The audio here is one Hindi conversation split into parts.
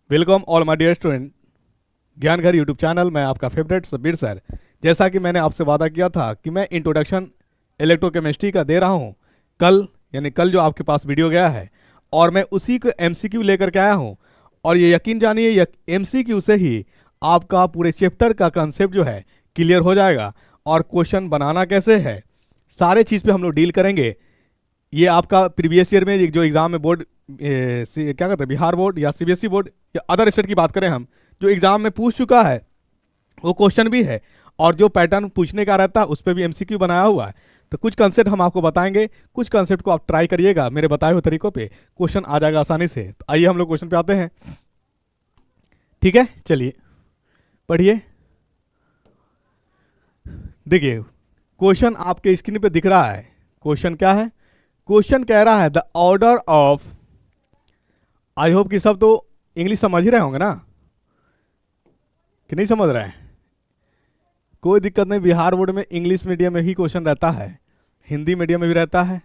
Welcome all my dear student Gyan Ghar YouTube channel में आपका फेवरेट सबीर सर। जैसा कि मैंने आपसे वादा किया था कि मैं इंट्रोडक्शन इलेक्ट्रोकेमिस्ट्री का दे रहा हूं कल जो आपके पास वीडियो गया है, और मैं उसी को एमसीक्यू लेकर के आया हूं। और ये यकीन जानिए एमसीक्यू से ही आपका पूरे चैप्टर का कंसेप्ट जो है क्लियर हो जाएगा, और क्वेश्चन बनाना कैसे है सारे चीज़ पे हम लोग डील करेंगे। ये आपका प्रीवियस ईयर में जो एग्ज़ाम में बोर्ड क्या कहते हैं, बिहार बोर्ड या सीबीएसई बोर्ड या अदर स्टेट की बात करें हम, जो एग्ज़ाम में पूछ चुका है वो क्वेश्चन भी है, और जो पैटर्न पूछने का रहता है उस पर भी एमसीक्यू बनाया हुआ है। तो कुछ कंसेप्ट हम आपको बताएंगे, कुछ कंसेप्ट को आप ट्राई करिएगा, मेरे बताए हुए तरीकों पे क्वेश्चन आ जाएगा आसानी से। तो आइए हम लोग क्वेश्चन पे आते हैं। ठीक है, चलिए पढ़िए। देखिए क्वेश्चन आपके स्क्रीन पे दिख रहा है। क्वेश्चन क्या है? क्वेश्चन कह रहा है the order of, I hope कि सब तो इंग्लिश समझ ही रहे होंगे ना, कि नहीं समझ रहे हैं? कोई दिक्कत नहीं, बिहार बोर्ड में इंग्लिश मीडियम में ही क्वेश्चन रहता है, हिंदी मीडियम में भी रहता है,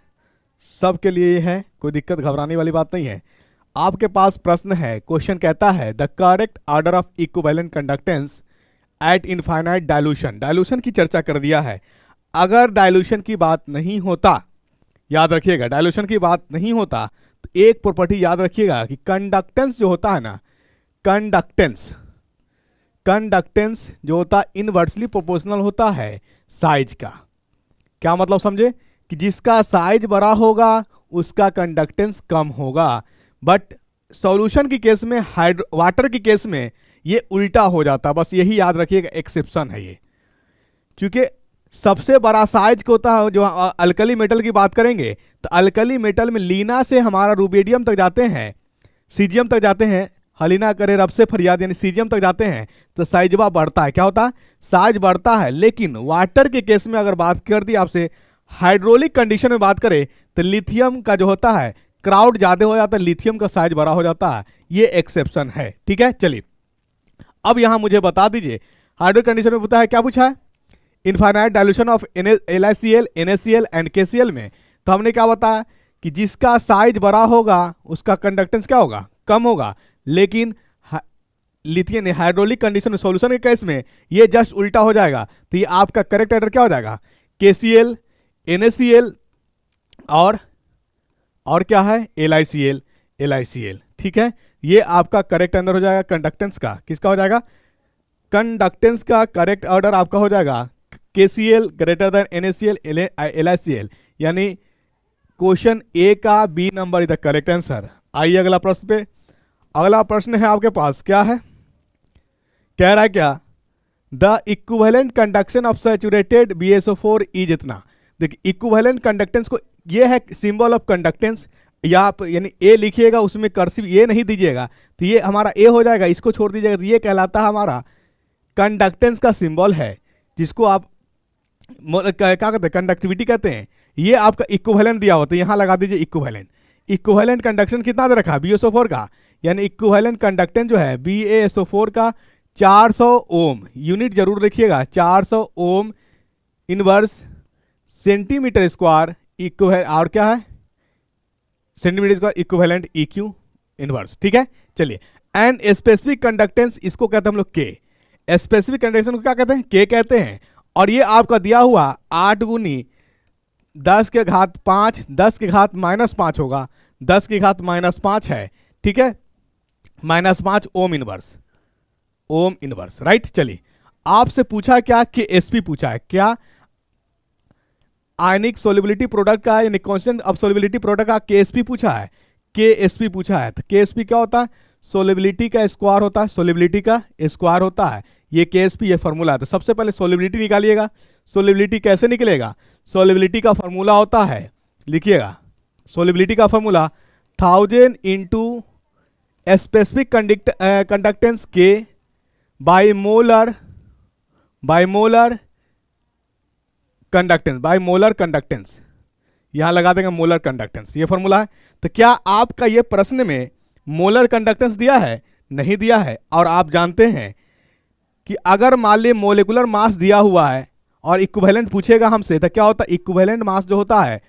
सबके लिए ये है, कोई दिक्कत घबराने वाली बात नहीं है। आपके पास प्रश्न है, क्वेश्चन कहता है the correct order of equivalent conductance eight infinite dilution. Dilution की चर्चा कर दिया है। अगर डायलूशन की बात नहीं होता, याद रखिएगा, डायलूशन की बात नहीं होता तो एक प्रॉपर्टी याद रखिएगा कि कंडक्टेंस जो होता है ना, कंडक्टेंस जो होता है इनवर्सली प्रोपोर्शनल होता है साइज का। क्या मतलब समझे? कि जिसका साइज बड़ा होगा उसका कंडक्टेंस कम होगा। बट सॉल्यूशन की केस में, वाटर की केस में ये उल्टा हो जाता, बस यही याद रखिएगा, एक्सेप्शन है ये। क्योंकि सबसे बड़ा साइज को होता है, जो अल्कली मेटल की बात करेंगे तो अल्कली मेटल में लीना से हमारा रुबेडियम तक जाते हैं, सीजियम तक जाते हैं, हलीना करे रब से फरियाद, यानी सीजियम तक जाते हैं, तो साइजवा बढ़ता है। क्या होता है? साइज बढ़ता है। लेकिन वाटर के केस में अगर बात कर दी आपसे, हाइड्रोलिक कंडीशन में बात करें तो लिथियम का जो होता है क्राउड ज्यादा हो जाता है, लिथियम का साइज बड़ा हो जाता है, ये एक्सेप्शन है। ठीक है, चलिए अब यहां मुझे बता दीजिए, हाइड्रोलिक कंडीशन में पता है क्या पूछा है? Infinite dilution of LiCl, NaCl and KCl में। तो हमने क्या बताया कि जिसका साइज बड़ा होगा उसका कंडक्टेंस क्या होगा? कम होगा। लेकिन लिथियम हाइड्रोलिक कंडीशन में, सॉल्यूशन के केस में ये जस्ट उल्टा हो जाएगा। तो ये आपका करेक्ट आंसर क्या हो जाएगा? KCl, NaCl और क्या है? LiCl। ठीक है, ये आपका करेक्ट आंसर हो जाएगा कंडक्टेंस का। किसका हो जाएगा? कंडक्टेंस का करेक्ट ऑर्डर आपका हो जाएगा KCl greater than NaCl, LiCl, यानी क्वेश्चन ए का B number is the correct answer. आइए अगला प्रश्न पे। अगला प्रश्न है आपके पास, क्या है? कह रहा है क्या? The equivalent conduction of saturated BSO4 is इतना। देखिए इक्विवेलेंट कंडक्टेंस को, ये है सिंबल ऑफ कंडक्टेंस, या आप यानी ए लिखिएगा, उसमें कर्सिव ए नहीं दीजिएगा, तो ये हमारा ए हो जाएगा, इसको छोड़ दीजिएगा तो ये कहलाता है हमारा कंडक्टेंस का सिंबल है, जिसको आप क्या कहते हैं? कंडक्टिविटी कहते हैं। ये आपका इक्विवेलेंट दिया होता है, यहां लगा दीजिए इक्विवेलेंट। इक्विवेलेंट कंडक्शन कितना दे रखा है? BSO4 का, यानी इक्विवेलेंट कंडक्टेंस जो है BaSO4 का 400 ओम, यूनिट जरूर लिखिएगा, 400 ohm inverse centimetre square equivalent, और क्या है? Centimetre square equivalent EQ inverse. ठीक है, चलिए। एंड स्पेसिफिक कंडक्टेंस, इसको कहते हैं हम लोग के। स्पेसिफिक कंडक्टेंस को क्या कहते हैं? के कहते हैं। और ये आपका दिया हुआ 8 गुनी 10 के घात 5, 10 के घात -5 होगा, 10 की घात -5 है। ठीक है, -5 ओम इनवर्स, राइट। चलिए आपसे पूछा क्या? कि एसपी पूछा है। क्या? आयनिक सोलिबिलिटी प्रोडक्ट का, यानी कांस्टेंट ऑफ सोलिबिलिटी प्रोडक्ट का KSP पूछा है। KSP पूछा है, तो KSP क्या होता है? सोलिबिलिटी का स्क्वायर होता है, सोलिबिलिटी का स्क्वायर होता है ये KSP, ये फॉर्मूला है। तो सबसे पहले सोलिबिलिटी निकालिएगा। सोलिबिलिटी कैसे निकलेगा? सोलिबिलिटी का फॉर्मूला होता है, लिखिएगा, सोलिबिलिटी का formula 1000 into specific conductance K by molar conductance, यहां लगा देंगे मोलर कंडक्टेंस, ये फॉर्मूला है। तो क्या आपका ये प्रश्न में मोलर कंडक्टेंस दिया है? नहीं दिया है। और आप जानते हैं कि अगर मान लीजिए मोलिकुलर मास दिया हुआ है और इक्विवेलेंट पूछेगा हमसे, तो क्या होता है? इक्विवेलेंट मास जो होता है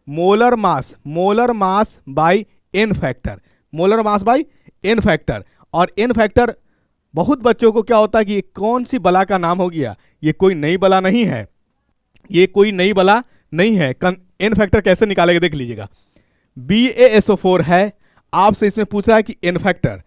molar mass by n factor, molar mass by n factor. और एन फैक्टर बहुत बच्चों को क्या होता है कि ये कौन सी बला का नाम हो गया, ये कोई नई बला नहीं है, ये कोई नई बला नहीं है। एन फैक्टर कैसे निकालेगा देख लीजिएगा, BaSO4 है, आपसे इसमें पूछा है कि एन फैक्टर।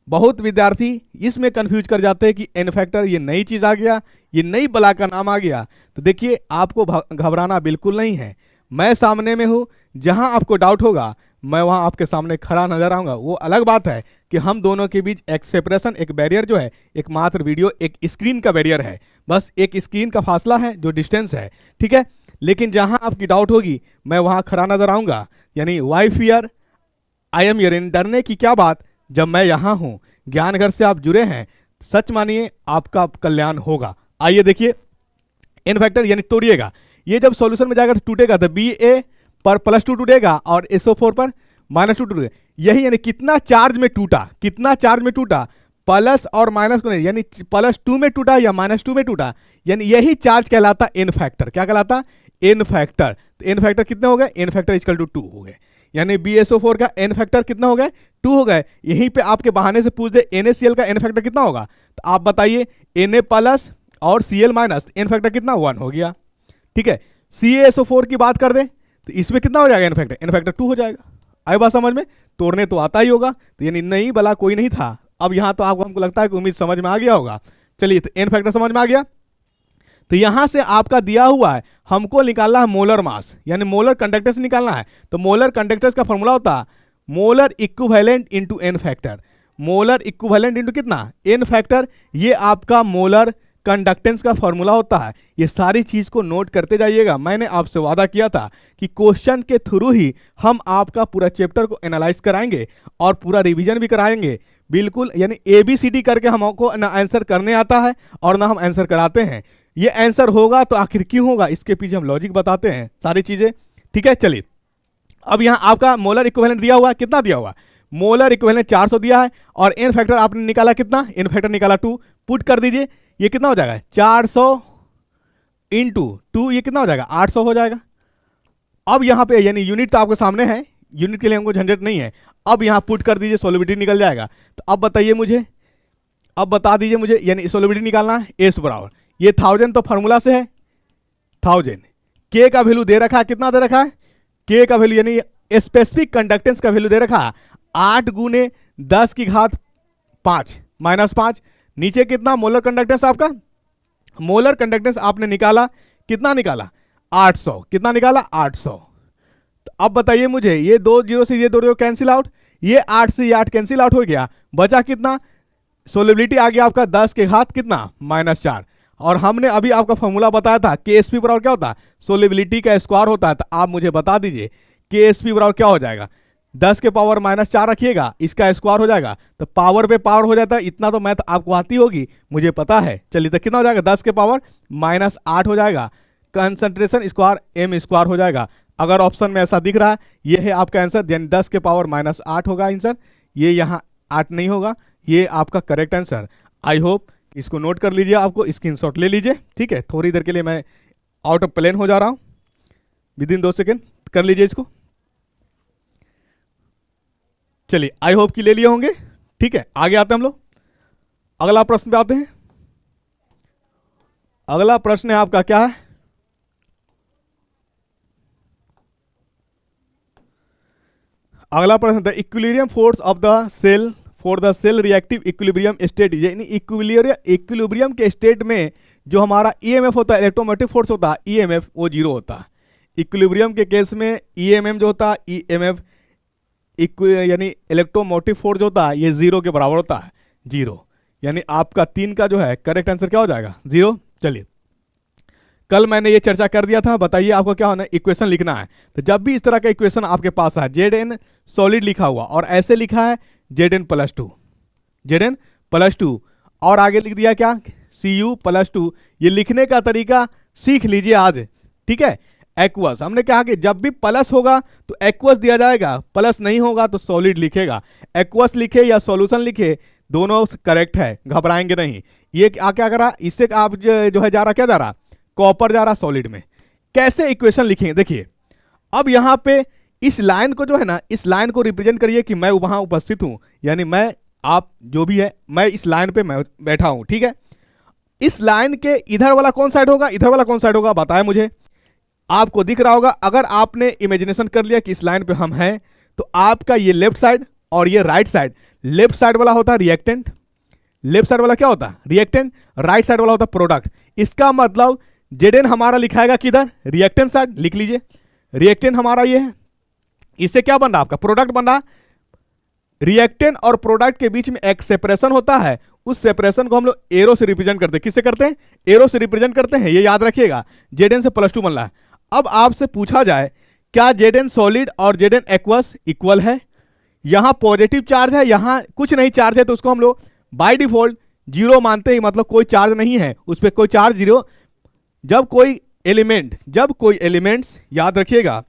बहुत विद्यार्थी इसमें कंफ्यूज कर जाते हैं कि एन फैक्टर ये नई चीज आ गया, ये नई बला का नाम आ गया। तो देखिए आपको घबराना बिल्कुल नहीं है, मैं सामने में हूं, जहां आपको डाउट होगा मैं वहां आपके सामने खड़ा नजर आऊंगा। वो अलग बात है कि हम दोनों के बीच एक सेपरेशन, एक बैरियर जो है, एक मात्र वीडियो, एक स्क्रीन का बैरियर है, बस एक स्क्रीन का फासला है जो डिस्टेंस है, ठीक है। लेकिन जहां आपकी डाउट होगी मैं वहां खड़ा नजर आऊंगा। यानी why fear, I am here, डरने की क्या बात जब मैं यहां हूं। ज्ञानघर से आप जुड़े हैं, सच मानिए आपका कल्याण होगा। आइए देखिए, एन फैक्टर यानी तोड़िएगा, ये जब सॉल्यूशन में जाएगा तो टूटेगा, तो BA पर +2 टूटेगा और SO4 पर -2 टूटेगा। यही यानी कितना चार्ज में टूटा, कितना चार्ज में टूटा, प्लस और माइनस को नहीं, यानी +2 में टूटा या -2 में टूटा, यानी यही चार्ज कहलाता एन फैक्टर। क्या कहलाता? N factor. तो एन फैक्टर कितने हो गए? एन फैक्टर इक्वल टू 2 हो गए। यानी BaSO4 का एन फैक्टर कितना हो गए? 2 हो गए। यहीं पे आपके बहाने से पूछ दे NaCl का एन फैक्टर कितना होगा, तो आप बताइए Na+ और Cl- एन फैक्टर कितना? 1 हो गया, ठीक है। CaSO4 की बात कर दें तो इसमें कितना हो जाएगा एन फैक्टर? एन फैक्टर 2 हो जाएगा। आई बात समझ में? तोड़ने तो आता ही होगा, तो यानी नहीं बला कोई नहीं था। अब यहां तो आपको, हमको लगता है कि उम्मीद समझ में आ गया होगा। चलिए, तो एन फैक्टर समझ में आ गया। तो यहां से आपका दिया हुआ है, हमको निकालना है मोलर मास, यानी मोलर कंडक्टेंस निकालना है। तो मोलर कंडक्टेंस का फॉर्मूला होता है molar equivalent into n factor. Molar equivalent into कितना? N factor. ये आपका मोलर कंडक्टेंस का फॉर्मूला होता है। ये सारी चीज को नोट करते जाइएगा। मैंने आपसे वादा किया था कि क्वेश्चन के थ्रू ही हम आपका पूरा चैप्टर को एनालाइज कराएंगे और पूरा रिवीजन भी कराएंगे। बिल्कुल, यानी ABCD करके हमको ना आंसर करने आता है और ना हम आंसर कराते हैं। ये आंसर होगा तो आखिर क्यों होगा, इसके पीछे हम लॉजिक बताते हैं, सारी चीजें, ठीक है। चलिए, अब यहां आपका मोलर इक्विवेलेंट दिया हुआ है, कितना दिया हुआ? मोलर इक्विवेलेंट 400 दिया है और एन फैक्टर आपने निकाला कितना? एन फैक्टर निकाला 2। पुट कर दीजिए, ये कितना हो जाएगा? 400 इंटू 2, ये कितना हो जाएगा? 800 हो जाएगा। अब यहां पे यानी यूनिट तो आपके सामने है, यूनिट के लिए हमको झंझट नहीं है। अब यहां पुट कर दीजिए, सोलिबिलिटी निकल जाएगा। तो अब बताइए मुझे, अब बता दीजिए मुझे, यानी सोलिबिलिटी निकालना है एस बराबर, ये 1000 तो फार्मूला से है 1000। के का वैल्यू दे रखा है, कितना दे रखा है? के का वैल्यू यानी स्पेसिफिक कंडक्टेंस का वैल्यू दे रखा है 8 × 10⁵ -5। नीचे कितना मोलर कंडक्टेंस आपका? मोलर कंडक्टेंस आपने निकाला, कितना निकाला? 800। कितना निकाला? 800। तो अब बताइए मुझे, ये 2 0 से ये 2 0 कैंसिल आउट, ये 8 से ये 8 कैंसिल आउट हो गया, बचा कितना? सोलिबिलिटी आ गया आपका 10⁻⁴ कितना? -4। और हमने अभी आपका फॉर्मूला बताया था KSP बराबर क्या होता है? सोलिबिलिटी का स्क्वायर होता है। तो आप मुझे बता दीजिए KSP बराबर क्या हो जाएगा? 10 के पावर -4 रखिएगा, इसका स्क्वायर हो जाएगा, तो पावर पे पावर हो जाता है। इतना तो मैथ आपको आती होगी, मुझे पता है। चलिए, तो कितना हो जाएगा? 10 के पावर -8 हो जाएगा। कंसंट्रेशन स्क्वायर m स्क्वायर हो जाएगा। अगर ऑप्शन में ऐसा दिख रहा है, ये है आपका आंसर, यानी 10 के पावर -8 होगा आंसर। ये यहाँ 8 नहीं होगा, ये आपका करेक्ट आंसर। आई होप इसको नोट कर लीजिए, आपको स्क्रीनशॉट ले लीजिए, ठीक है। थोड़ी देर के लिए मैं आउट ऑफ प्लेन हो जा रहा हूं, विदिन 2 सेकेंड कर लीजिए इसको। चलिए, आई होप कि ले लिए होंगे, ठीक है। आगे आते हैं हम लोग, अगला प्रश्न पे आते हैं। अगला प्रश्न है आपका क्या है? अगला प्रश्न, the equilibrium force of the cell for the cell reactive equilibrium state, यानी इक्विलिब्रियम के स्टेट में जो हमारा EMF होता है, इलेक्ट्रोमोटिव फोर्स होता है, EMF वो 0 होता है। इक्विलिब्रियम के केस में EMM जो होता है, EMF यानी इलेक्ट्रोमोटिव फोर्स जो होता है, ये 0 के बराबर होता है, 0। यानी आपका 3 का जो है करेक्ट आंसर क्या हो जाएगा? 0। चलिए, कल मैंने ये चर्चा कर दिया था, बताइए आपको क्या होना है? इक्वेशन लिखना है। तो जब भी इस तरह का इक्वेशन आपके पास है, Zn सॉलिड लिखा हुआ और ऐसे लिखा है Zn+2, Zn+2 और आगे लिख दिया क्या? Cu+2। ये लिखने का तरीका सीख लीजिए आज, ठीक है। एक्वस, हमने कहा कि जब भी प्लस होगा तो एक्वस दिया जाएगा, प्लस नहीं होगा तो सॉलिड लिखेगा। एक्वस लिखे या सॉल्यूशन लिखे, दोनों करेक्ट है, घबराएंगे नहीं। ये क्या करा, इससे आप जो है जा रहा, क्या जा रहा? कॉपर जा रहा सॉलिड में। कैसे इक्वेशन लिखेंगे देखिए। अब यहां पे इस लाइन को जो है ना, इस लाइन को रिप्रेजेंट करिए कि मैं वहां उपस्थित हूं, यानी मैं आप जो भी है, मैं इस लाइन पे मैं बैठा हूं, ठीक है। इस लाइन के इधर वाला कौन साइड होगा, इधर वाला कौन साइड होगा, बताएं मुझे। आपको दिख रहा होगा, अगर आपने इमेजिनेशन कर लिया कि इस लाइन पे हम हैं, तो आपका ये लेफ्ट साइड और ये राइट साइड, लेफ्ट साइड वाला होता है रिएक्टेंट, लेफ्ट साइड वाला क्या होता है रिएक्टेंट, राइट साइड वाला होता है प्रोडक्ट। इसका मतलब जेडन हमारा लिखाएगा किधर, रिएक्टेंट साइड, लिख लीजिए। रिएक्टेंट हमारा ये है, इससे क्या बन रहा आपका प्रोडक्ट बन रहा। रिएक्टेंट और प्रोडक्ट के बीच में एक सेपरेशन होता है, उस सेपरेशन को हम लोग एरो से रिप्रेजेंट करते हैं। किससे करते हैं, एरो से रिप्रेजेंट करते हैं, ये याद रखिएगा। जेडन से +2 बन रहा है। अब आपसे पूछा जाए क्या जेडन सॉलिड और जेडन एक्वस इक्वल है, यहां पॉजिटिव चार्ज है, यहां कुछ नहीं चार्ज है, तो उसको हम लोग बाय डिफॉल्ट जीरो मानते हैं, मतलब कोई चार्ज नहीं है उस पर, कोई चार्ज जीरो। जब कोई एलिमेंट्स याद रखिएगा,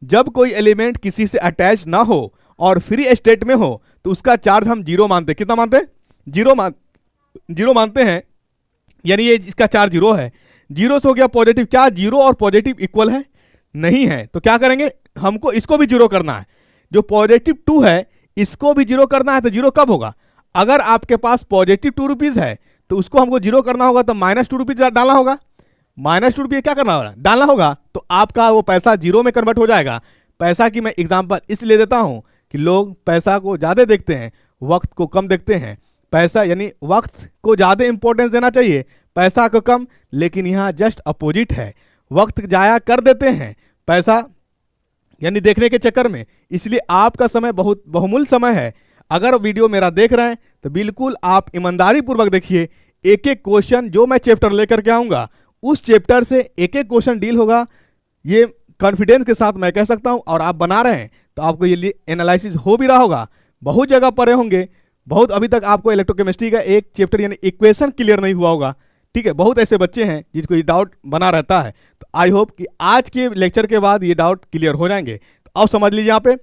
जब कोई एलिमेंट किसी से अटैच ना हो और फ्री स्टेट में हो तो उसका चार्ज हम जीरो मानते हैं। कितना मानते हैं, जीरो मानते हैं, यानी ये इसका चार्ज जीरो है। जीरो से हो गया पॉजिटिव, क्या जीरो और पॉजिटिव इक्वल है, नहीं है, तो क्या करेंगे, हमको इसको भी जीरो करना है। जो +2 है इसको भी जीरो करना है, तो जीरो कब होगा, अगर आपके पास पॉजिटिव 2 रुपीज है तो उसको हमको जीरो करना होगा, तो -2 रुपीज डालना होगा, -2 रुपये क्या करना होगा, डालना होगा, तो आपका वो पैसा जीरो में कन्वर्ट हो जाएगा। पैसा की मैं एग्जांपल इसलिए देता हूं कि लोग पैसा को ज्यादा देखते हैं, वक्त को कम देखते हैं। पैसा यानी वक्त को ज्यादा इंपॉर्टेंस देना चाहिए, पैसा को कम, लेकिन यहाँ जस्ट अपोजिट है, वक्त जाया कर देते हैं पैसा यानी देखने के चक्कर में। इसलिए आपका समय बहुत बहुमूल्य समय है। अगर वीडियो मेरा देख रहे हैं तो बिल्कुल आप ईमानदारी पूर्वक देखिए, एक एक क्वेश्चन जो मैं चैप्टर लेकर के आऊंगा उस चैप्टर से एक एक क्वेश्चन डील होगा, ये कॉन्फिडेंस के साथ मैं कह सकता हूं। और आप बना रहे हैं तो आपको ये एनालिसिस हो भी रहा होगा, बहुत जगह पढ़े होंगे, बहुत अभी तक आपको इलेक्ट्रोकेमिस्ट्री का एक चैप्टर यानी इक्वेशन क्लियर नहीं हुआ होगा, ठीक है। बहुत ऐसे बच्चे हैं जिनको ये डाउट बना रहता है, तो आई होप कि आज के लेक्चर के बाद ये डाउट क्लियर हो जाएंगे। तो अब समझ लीजिए यहाँ पे,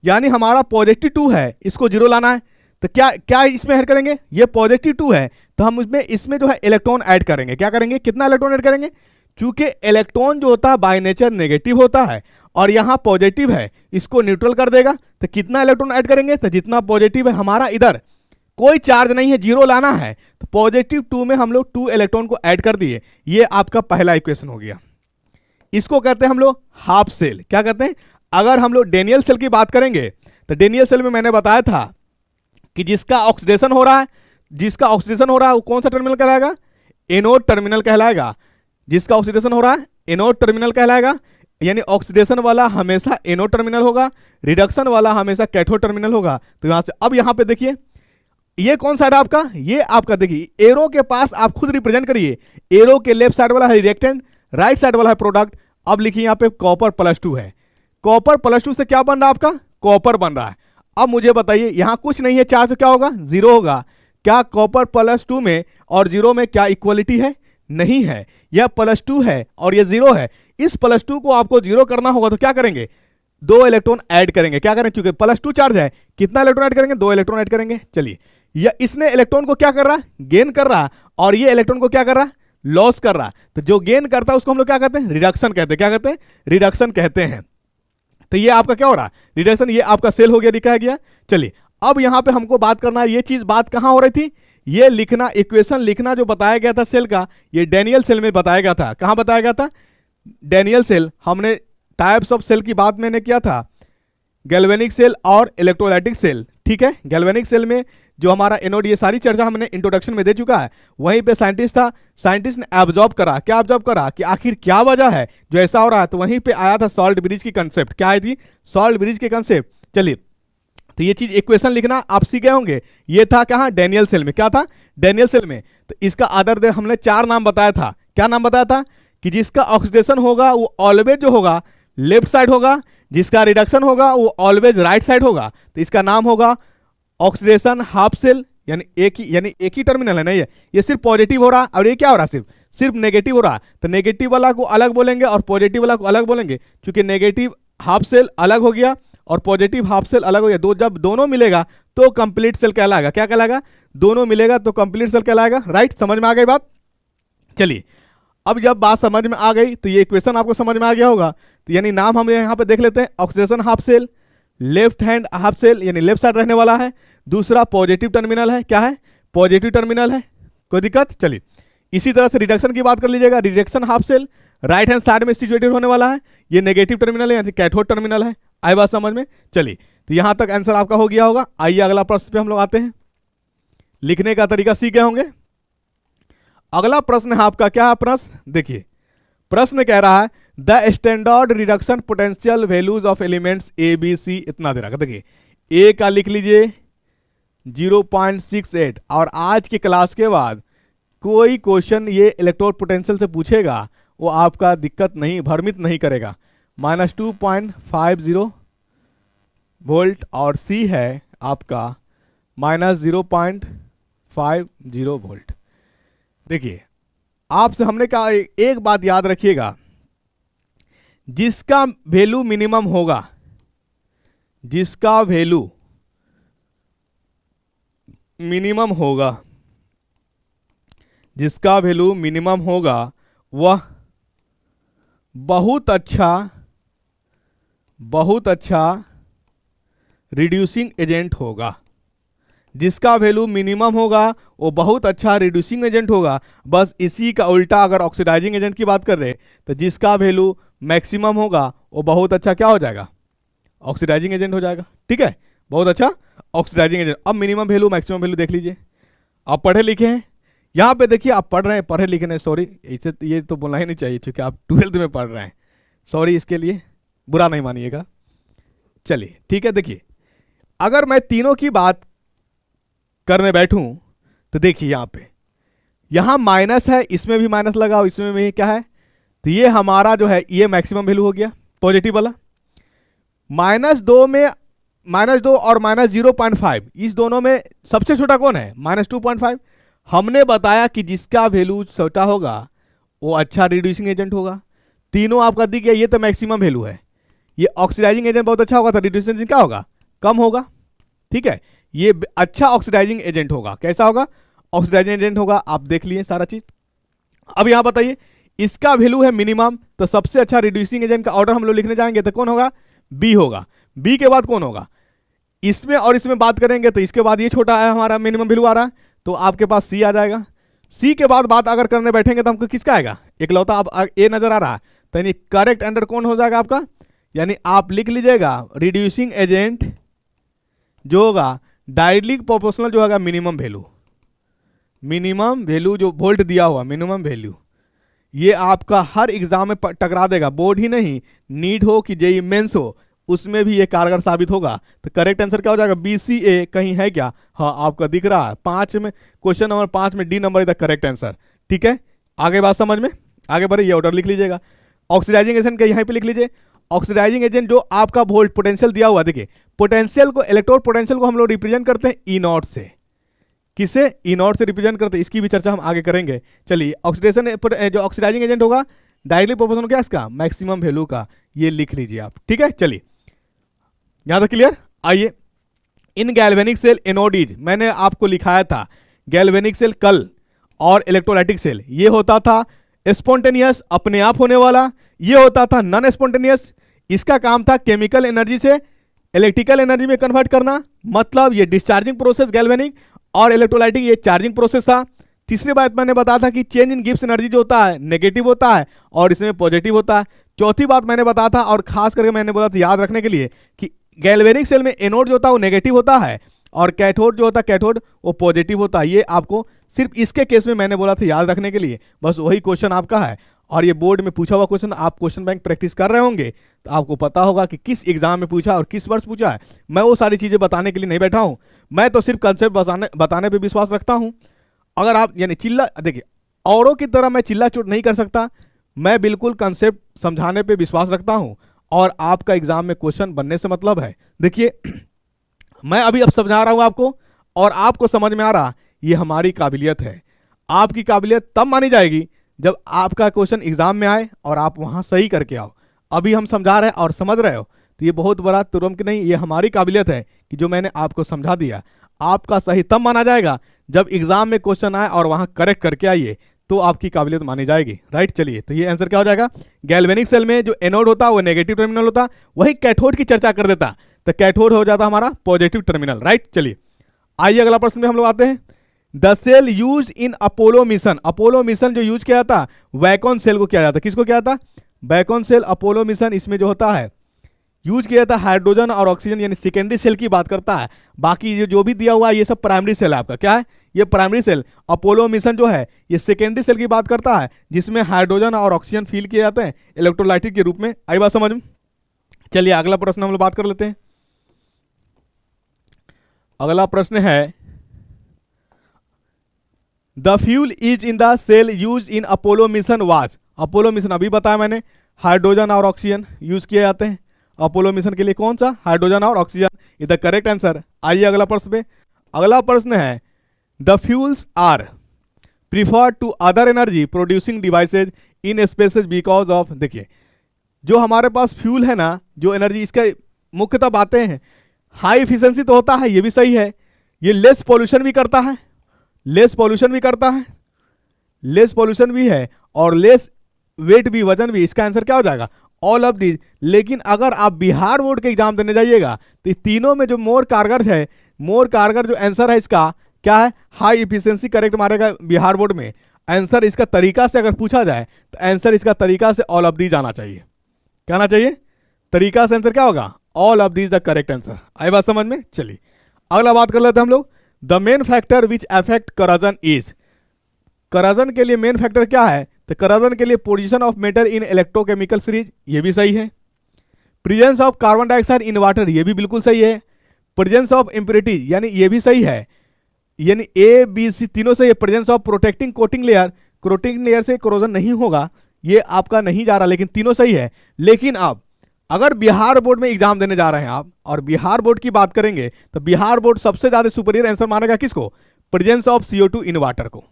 यानी हमारा +2 है, इसको जीरो लाना है, तो क्या क्या इसमें ऐड करेंगे, ये +2 है तो हम इसमें जो है इलेक्ट्रॉन ऐड करेंगे। क्या करेंगे, कितना इलेक्ट्रॉन ऐड करेंगे, चूंकि इलेक्ट्रॉन जो होता है बाय नेचर नेगेटिव होता है और यहाँ पॉजिटिव है, इसको न्यूट्रल कर देगा, तो कितना इलेक्ट्रॉन ऐड करेंगे, तो जितना पॉजिटिव है हमारा, इधर कोई चार्ज नहीं है, जीरो लाना है, तो +2 में हम लोग 2 इलेक्ट्रॉन को ऐड कर दिए। ये आपका पहला इक्वेशन हो गया। इसको कहते हैं हम लोग हाफ सेल। क्या कहते हैं, अगर हम लोग डेनियल सेल की बात करेंगे तो डेनियल सेल में मैंने बताया था कि जिसका ऑक्सीडेशन हो रहा है वो कौन सा टर्मिनल कहलाएगा, एनोड टर्मिनल कहलाएगा। जिसका ऑक्सीडेशन हो रहा है एनोड टर्मिनल कहलाएगा, यानी ऑक्सीडेशन वाला हमेशा एनोड टर्मिनल होगा, रिडक्शन वाला हमेशा कैथोड टर्मिनल होगा। तो यहां से अब यहां पे देखिए, ये कौन साइड है आपका, ये आपका देखिए एरो के पास आप खुद रिप्रेजेंट करिए, एरो के लेफ्ट साइड वाला है रिएक्टेंट, राइट साइड वाला है प्रोडक्ट। अब लिखिए यहाँ पे कॉपर +2 है, कॉपर +2 से क्या बन रहा है आपका, कॉपर बन रहा है। अब मुझे बताइए, यहां कुछ नहीं है चार्ज, तो क्या होगा, जीरो होगा। क्या कॉपर +2 में और जीरो में क्या इक्वलिटी है, नहीं है, यह +2 है और यह जीरो है। इस +2 को आपको जीरो करना होगा, तो क्या करेंगे, 2 इलेक्ट्रॉन ऐड करेंगे। क्या करें, चूंकि +2 चार्ज है, कितना इलेक्ट्रॉन ऐड करेंगे, 2 इलेक्ट्रॉन ऐड करेंगे। चलिए, या इसने इलेक्ट्रॉन को क्या कर रहा है, गेन कर रहा है, और ये इलेक्ट्रॉन को क्या कर रहा है, लॉस कर रहा है। तो जो गेन करता है उसको हम लोग क्या कहते हैं, रिडक्शन कहते हैं। क्या कहते हैं, रिडक्शन कहते हैं। तो ये आपका क्या हो रहा है, रिडक्शन, ये आपका सेल हो गया, दिखाया गया। चलिए, अब यहां पे हमको बात करना है, ये चीज बात कहां हो रही थी, ये लिखना, इक्वेशन लिखना जो बताया गया था सेल का, ये डेनियल सेल में बताया गया था। कहां बताया गया था, डेनियल सेल। हमने टाइप्स ऑफ सेल की बात मैंने किया था, गैल्वेनिक सेल और इलेक्ट्रोलाइटिक सेल, ठीक है। गैल्वेनिक सेल में जो हमारा एनोड, ये सारी चर्चा हमने इंट्रोडक्शन में दे चुका है। वहीं पे साइंटिस्ट था, साइंटिस्ट ने एब्जॉर्ब करा, क्या एब्जॉर्ब करा कि आखिर क्या वजह है जो ऐसा हो रहा है, तो वहीं पे आया था सॉल्ट ब्रिज की कंसेप्ट। क्या आई थी, सॉल्ट ब्रिज की कंसेप्ट। चलिए, तो ये चीज इक्वेशन लिखना आप सीख गए होंगे। ये था कहां, डेनियल सेल में। क्या था, डेनियल सेल में। तो इसका आदर हमने 4 नाम बताया था। क्या नाम बताया था, कि जिसका ऑक्सीडेशन होगा वो ऑलवेज जो होगा लेफ्ट साइड होगा, जिसका रिडक्शन होगा वो ऑलवेज राइट साइड होगा। तो इसका नाम होगा ऑक्सीडेशन हाफ सेल, यानी एक ही टर्मिनल है, नहीं है, ये सिर्फ पॉजिटिव हो रहा है, और ये क्या हो रहा है, सिर्फ नेगेटिव हो रहा है। तो नेगेटिव वाला को अलग बोलेंगे और पॉजिटिव वाला को अलग बोलेंगे, क्योंकि नेगेटिव हाफ सेल अलग हो गया और पॉजिटिव हाफ सेल अलग हो गया। जब दोनों मिलेगा तो कंप्लीट सेल कहलाएगा। क्या कहलाएगा, दोनों मिलेगा तो कंप्लीट सेल कहलाएगा। राइट, समझ में आ गई बात। चलिए, अब जब बात समझ में आ गई तो ये इक्वेशन आपको समझ में आ गया होगा। तो यानी नाम हम यहाँ पे देख लेते हैं, oxidation half cell, left hand half cell यानी लेफ्ट साइड रहने वाला है, दूसरा पॉजिटिव टर्मिनल है, क्या है, पॉजिटिव टर्मिनल है, कोई दिक्कत। चलिए इसी तरह से रिडक्शन की बात कर लीजिएगा, reduction half cell right hand side में सिचुएटेड होने वाला है, ये नेगेटिव टर्मिनल है यानी कैथोड टर्मिनल है। आई बात समझ में। चलिए तो यहां तक आंसर आपका हो गया होगा। आइए अगला प्रश्न पे हम लोग आते हैं। लिखने का तरीका सीख गए होंगे। अगला प्रश्न है आपका, क्या है प्रश्न, देखिए प्रश्न कह रहा है the standard reduction potential values of elements A B C, इतना दे रखा। देखिए ए का लिख लीजिए 0.68, और आज की क्लास के बाद कोई क्वेश्चन ये इलेक्ट्रोड पोटेंशियल से पूछेगा वो आपका दिक्कत नहीं, भ्रमित नहीं करेगा। -2.50 वोल्ट और सी है आपका -0.50 वोल्ट। देखिए आपसे हमने कहा एक बात याद रखिएगा, जिसका वैल्यू मिनिमम होगा, जिसका वैल्यू मिनिमम होगा, जिसका वैल्यू मिनिमम होगा वह बहुत अच्छा रिड्यूसिंग एजेंट होगा। जिसका वैल्यू मिनिमम होगा वो बहुत अच्छा रिड्यूसिंग एजेंट होगा। बस इसी का उल्टा अगर ऑक्सीडाइजिंग एजेंट की बात कर रहे तो जिसका वैल्यू मैक्सिमम होगा वो बहुत अच्छा क्या हो जाएगा, ऑक्सीडाइजिंग एजेंट हो जाएगा। ठीक है, बहुत अच्छा ऑक्सीडाइजिंग एजेंट। अब मिनिमम वैल्यू मैक्सिमम वैल्यू देख लीजिए। आप पढ़े लिखे हैं, यहाँ पे देखिए आप पढ़ रहे हैं, पढ़े लिखे नहीं, सॉरी इसे ये तो बोलना ही नहीं चाहिए क्योंकि आप 12th में पढ़ रहे हैं, सॉरी इसके लिए बुरा नहीं मानिएगा। चलिए ठीक है, देखिए अगर मैं तीनों की बात करने बैठूं तो देखिए यहाँ माइनस है, इसमें भी माइनस लगाओ, इसमें भी क्या है, तो ये हमारा जो है ये मैक्सिमम वैल्यू हो गया पॉजिटिव वाला। -2 में -2 और -0.5 इस दोनों में सबसे छोटा कौन है, -2.5। हमने बताया कि जिसका वैल्यू छोटा होगा वो अच्छा रिड्यूसिंग एजेंट होगा। तीनों आपका दिख गया, ये तो मैक्सिमम वैल्यू है। ये ऑक्सीडाइजिंग एजेंट बहुत अच्छा होगा तो रिड्यूसिंग एजेंट क्या होगा, कम होगा। ठीक है, ये अच्छा ऑक्सीडाइजिंग एजेंट होगा। कैसा होगा, ऑक्सीडाइजिंग एजेंट होगा। आप देख लिए सारा चीज। अब यहां बताइए इसका वैल्यू है मिनिमम, तो सबसे अच्छा रिड्यूसिंग एजेंट का ऑर्डर हम लोग लिखने जाएंगे तो कौन होगा, बी होगा। बी के बाद कौन होगा, इसमें और इसमें बात करेंगे तो इसके बाद ये छोटा है हमारा मिनिमम वैल्यू आ रहा है, तो आपके पास सी आ जाएगा। सी के बाद बात अगर करने बैठेंगे तो हमको किसका आएगा, इकलौता अब ए नजर आ रहा है, तो यानी करेक्ट आंसर कौन हो जाएगा आपका, यानी आप लिख लीजिएगा रिड्यूसिंग एजेंट जो होगा डायरेक्टली प्रोपोर्शनल जो होगा मिनिमम वैल्यू। मिनिमम वैल्यू जो वोल्ट दिया हुआ मिनिमम वैल्यू, ये आपका हर एग्जाम में टकरा देगा। बोर्ड ही नहीं, नीट हो कि जेईई मेंस हो, उसमें भी ये कारगर साबित होगा। तो करेक्ट आंसर क्या हो जाएगा, BCA कहीं है क्या, हाँ आपका दिख रहा है 5 में, क्वेश्चन नंबर 5 में D number is the correct answer. ठीक है, आगे बात समझ में, आगे बढ़े, ये ऑर्डर लिख लीजिएगा। ऑक्सीडाइजिंग एजेंट का यहाँ पे लिख लीजिए। ऑक्सीडाइजिंग एजेंट जो आपका वोल्ट पोटेंशियल दिया हुआ, देखिए पोटेंशियल को, इलेक्ट्रोड पोटेंशियल को हम लोग रिप्रेजेंट करते हैं E0 से। किससे, E0 से रिप्रेजेंट करते हैं, इसकी भी चर्चा हम आगे करेंगे। चलिए ऑक्सीडेशन जो ऑक्सीडाइजिंग एजेंट होगा डायरेक्टली प्रोपोर्शनल क्या इसका, मैक्सिमम वैल्यू का, ये लिख लीजिए आप। ठीक है, चलिए यहां तक क्लियर। आइए इन गैल्वेनिक सेल एनोडीज, मैंने आपको लिखाया था गैल्वेनिक सेल कल और इलेक्ट्रोलाइटिक सेल, ये होता था स्पॉन्टेनियस अपने आप होने वाला, ये होता था नॉन स्पॉन्टेनियस। इसका काम था केमिकल एनर्जी से इलेक्ट्रिकल एनर्जी में कन्वर्ट करना, मतलब ये डिस्चार्जिंग प्रोसेस गैल्वेनिक, और इलेक्ट्रोलाइटिक ये चार्जिंग प्रोसेस था। तीसरी बात मैंने बताया था कि चेंज इन गिब्स एनर्जी जो होता है नेगेटिव होता है और इसमें पॉजिटिव होता है। चौथी बात मैंने बताया था, और खास करके मैंने बोला था याद रखने के लिए, कि गैल्वेनिक सेल में एनोड जो होता है वो नेगेटिव होता है और कैथोड जो होता है कैथोड वो पॉजिटिव होता है। ये आपको सिर्फ इसके केस में मैंने बोला था याद रखने के लिए, बस वही क्वेश्चन आपका है। और ये बोर्ड में पूछा हुआ क्वेश्चन, आप क्वेश्चन बैंक प्रैक्टिस कर रहे होंगे तो आपको पता होगा कि किस एग्जाम में पूछा और किस वर्ष पूछा है। मैं वो सारी चीजें बताने के लिए नहीं बैठा हूं, मैं तो सिर्फ कंसेप्ट बताने पे विश्वास रखता हूं। अगर आप यानी चिल्ला, देखिए औरों की तरह मैं चिल्ला चोट नहीं कर सकता, मैं बिल्कुल कंसेप्ट समझाने पे विश्वास रखता हूं और आपका एग्जाम में क्वेश्चन बनने से मतलब है। देखिए मैं अभी अब समझा रहा हूं आपको और आपको समझ में आ रहा, ये हमारी काबिलियत है। आपकी काबिलियत तब मानी जाएगी जब आपका क्वेश्चन एग्जाम में आए और आप वहां सही करके आओ। अभी हम समझा रहे हैं और समझ रहे हो तो ये बहुत बड़ा तुरंत नहीं, ये हमारी काबिलियत है कि जो मैंने आपको समझा दिया आपका सही तब माना जाएगा जब एग्जाम में क्वेश्चन आए और वहां करेक्ट करके आइए, तो आपकी काबिलियत मानी जाएगी। राइट, चलिए तो ये आंसर क्या हो जाएगा, गैल्वेनिक सेल में जो एनोड होता है वो नेगेटिव टर्मिनल होता, वही कैथोड की चर्चा कर देता तो कैथोड हो जाता हमारा पॉजिटिव टर्मिनल। राइट, चलिए आइए अगला प्रश्न में हम लोग आते हैं। The cell use in Apollo mission, Apollo mission जो यूज किया जाता वैकॉन सेल को किया जाता, किसको किया जाता? वैकॉन सेल अपोलो मिशन, इसमें जो होता है यूज किया जाता हाइड्रोजन और ऑक्सीजन, यानी सेकेंडरी सेल की बात करता है। बाकी जो भी दिया हुआ है ये सब प्राइमरी सेल है आपका, क्या है ये प्राइमरी सेल। अपोलो मिशन जो है ये सेकेंडरी सेल की बात करता है, जिसमें हाइड्रोजन और ऑक्सीजन फील किए जाते हैं इलेक्ट्रोलाइटिक के रूप में। आई बात समझ में? चलिए अगला प्रश्न हम लोग बात कर लेते हैं। अगला प्रश्न है, the fuel is in the cell use in Apollo mission was, Apollo mission अभी बताया मैंने, हाइड्रोजन और ऑक्सीजन यूज किए जाते हैं अपोलो मिशन के लिए। कौन सा? हाइड्रोजन और oxygen, is the correct answer. आइए अगला प्रश्न पे। अगला प्रश्न है, the fuels are prefer to other energy producing devices in spaces because of, देखिए जो हमारे पास फ्यूल है ना, जो एनर्जी इसका मुख्यतः बातें हैं, हाई एफिशिएंसी तो होता है, ये भी सही है, ये लेस पॉल्यूशन भी करता है, लेस पॉल्यूशन भी करता है, लेस पॉल्यूशन भी है, और लेस वेट भी, वजन भी। इसका आंसर क्या हो जाएगा? All of these. लेकिन अगर आप बिहार बोर्ड के एग्जाम देने जाइएगा तो तीनों में जो मोर कारगर है, मोर कारगर जो आंसर है इसका क्या है? हाई एफिशिएंसी करेक्ट मारेगा बिहार बोर्ड में। आंसर इसका तरीका से अगर पूछा जाए तो आंसर इसका तरीका से ऑल ऑफ दीज आना चाहिए। क्या आना चाहिए? तरीका से आंसर क्या होगा? All of these the correct answer. आई बात समझ में? चलिए अगला बात कर लेते हैं हम लोग। The main factor which affect corrosion is, corrosion के लिए मेन फैक्टर क्या है? तो करोजन के लिए position of metal in electrochemical series, ये भी सही है। Presence of carbon dioxide in water, ये भी बिल्कुल सही है। प्रेजेंस ऑफ इम्प्योरिटीज, यानी ये भी सही है, यानी ए बी सी तीनों सही है। Presence of protecting coating layer, coating layer से कोरोजन नहीं होगा, ये आपका नहीं जा रहा, लेकिन तीनों सही है। लेकिन आप अगर बिहार बोर्ड में एग्जाम देने जा रहे हैं आप, और बिहार बोर्ड की बात करेंगे तो बिहार बोर्ड सबसे ज्यादा सुपीरियर आंसर मानेगा किसको? Presence of CO2 in water को।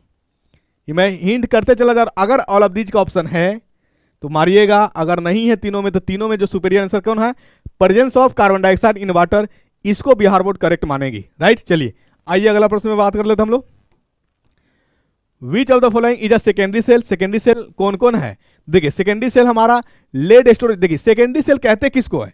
ये मैं हिंट करते चला जा रहा, अगर ऑल ऑफ दीज का ऑप्शन है तो मारिएगा, अगर नहीं है तीनों में तो तीनों में जो सुपीरियर आंसर कौन है? Presence of carbon dioxide in water, इसको बिहार बोर्ड करेक्ट मानेगी। राइट, चलिए आइए अगला प्रश्न में बात कर लेते हम लोग। Which of the following is a secondary cell, secondary cell कौन कौन है? देखिए सेकेंडरी सेल हमारा लेड स्टोरेज, देखिए सेकेंडरी सेल कहते किसको है?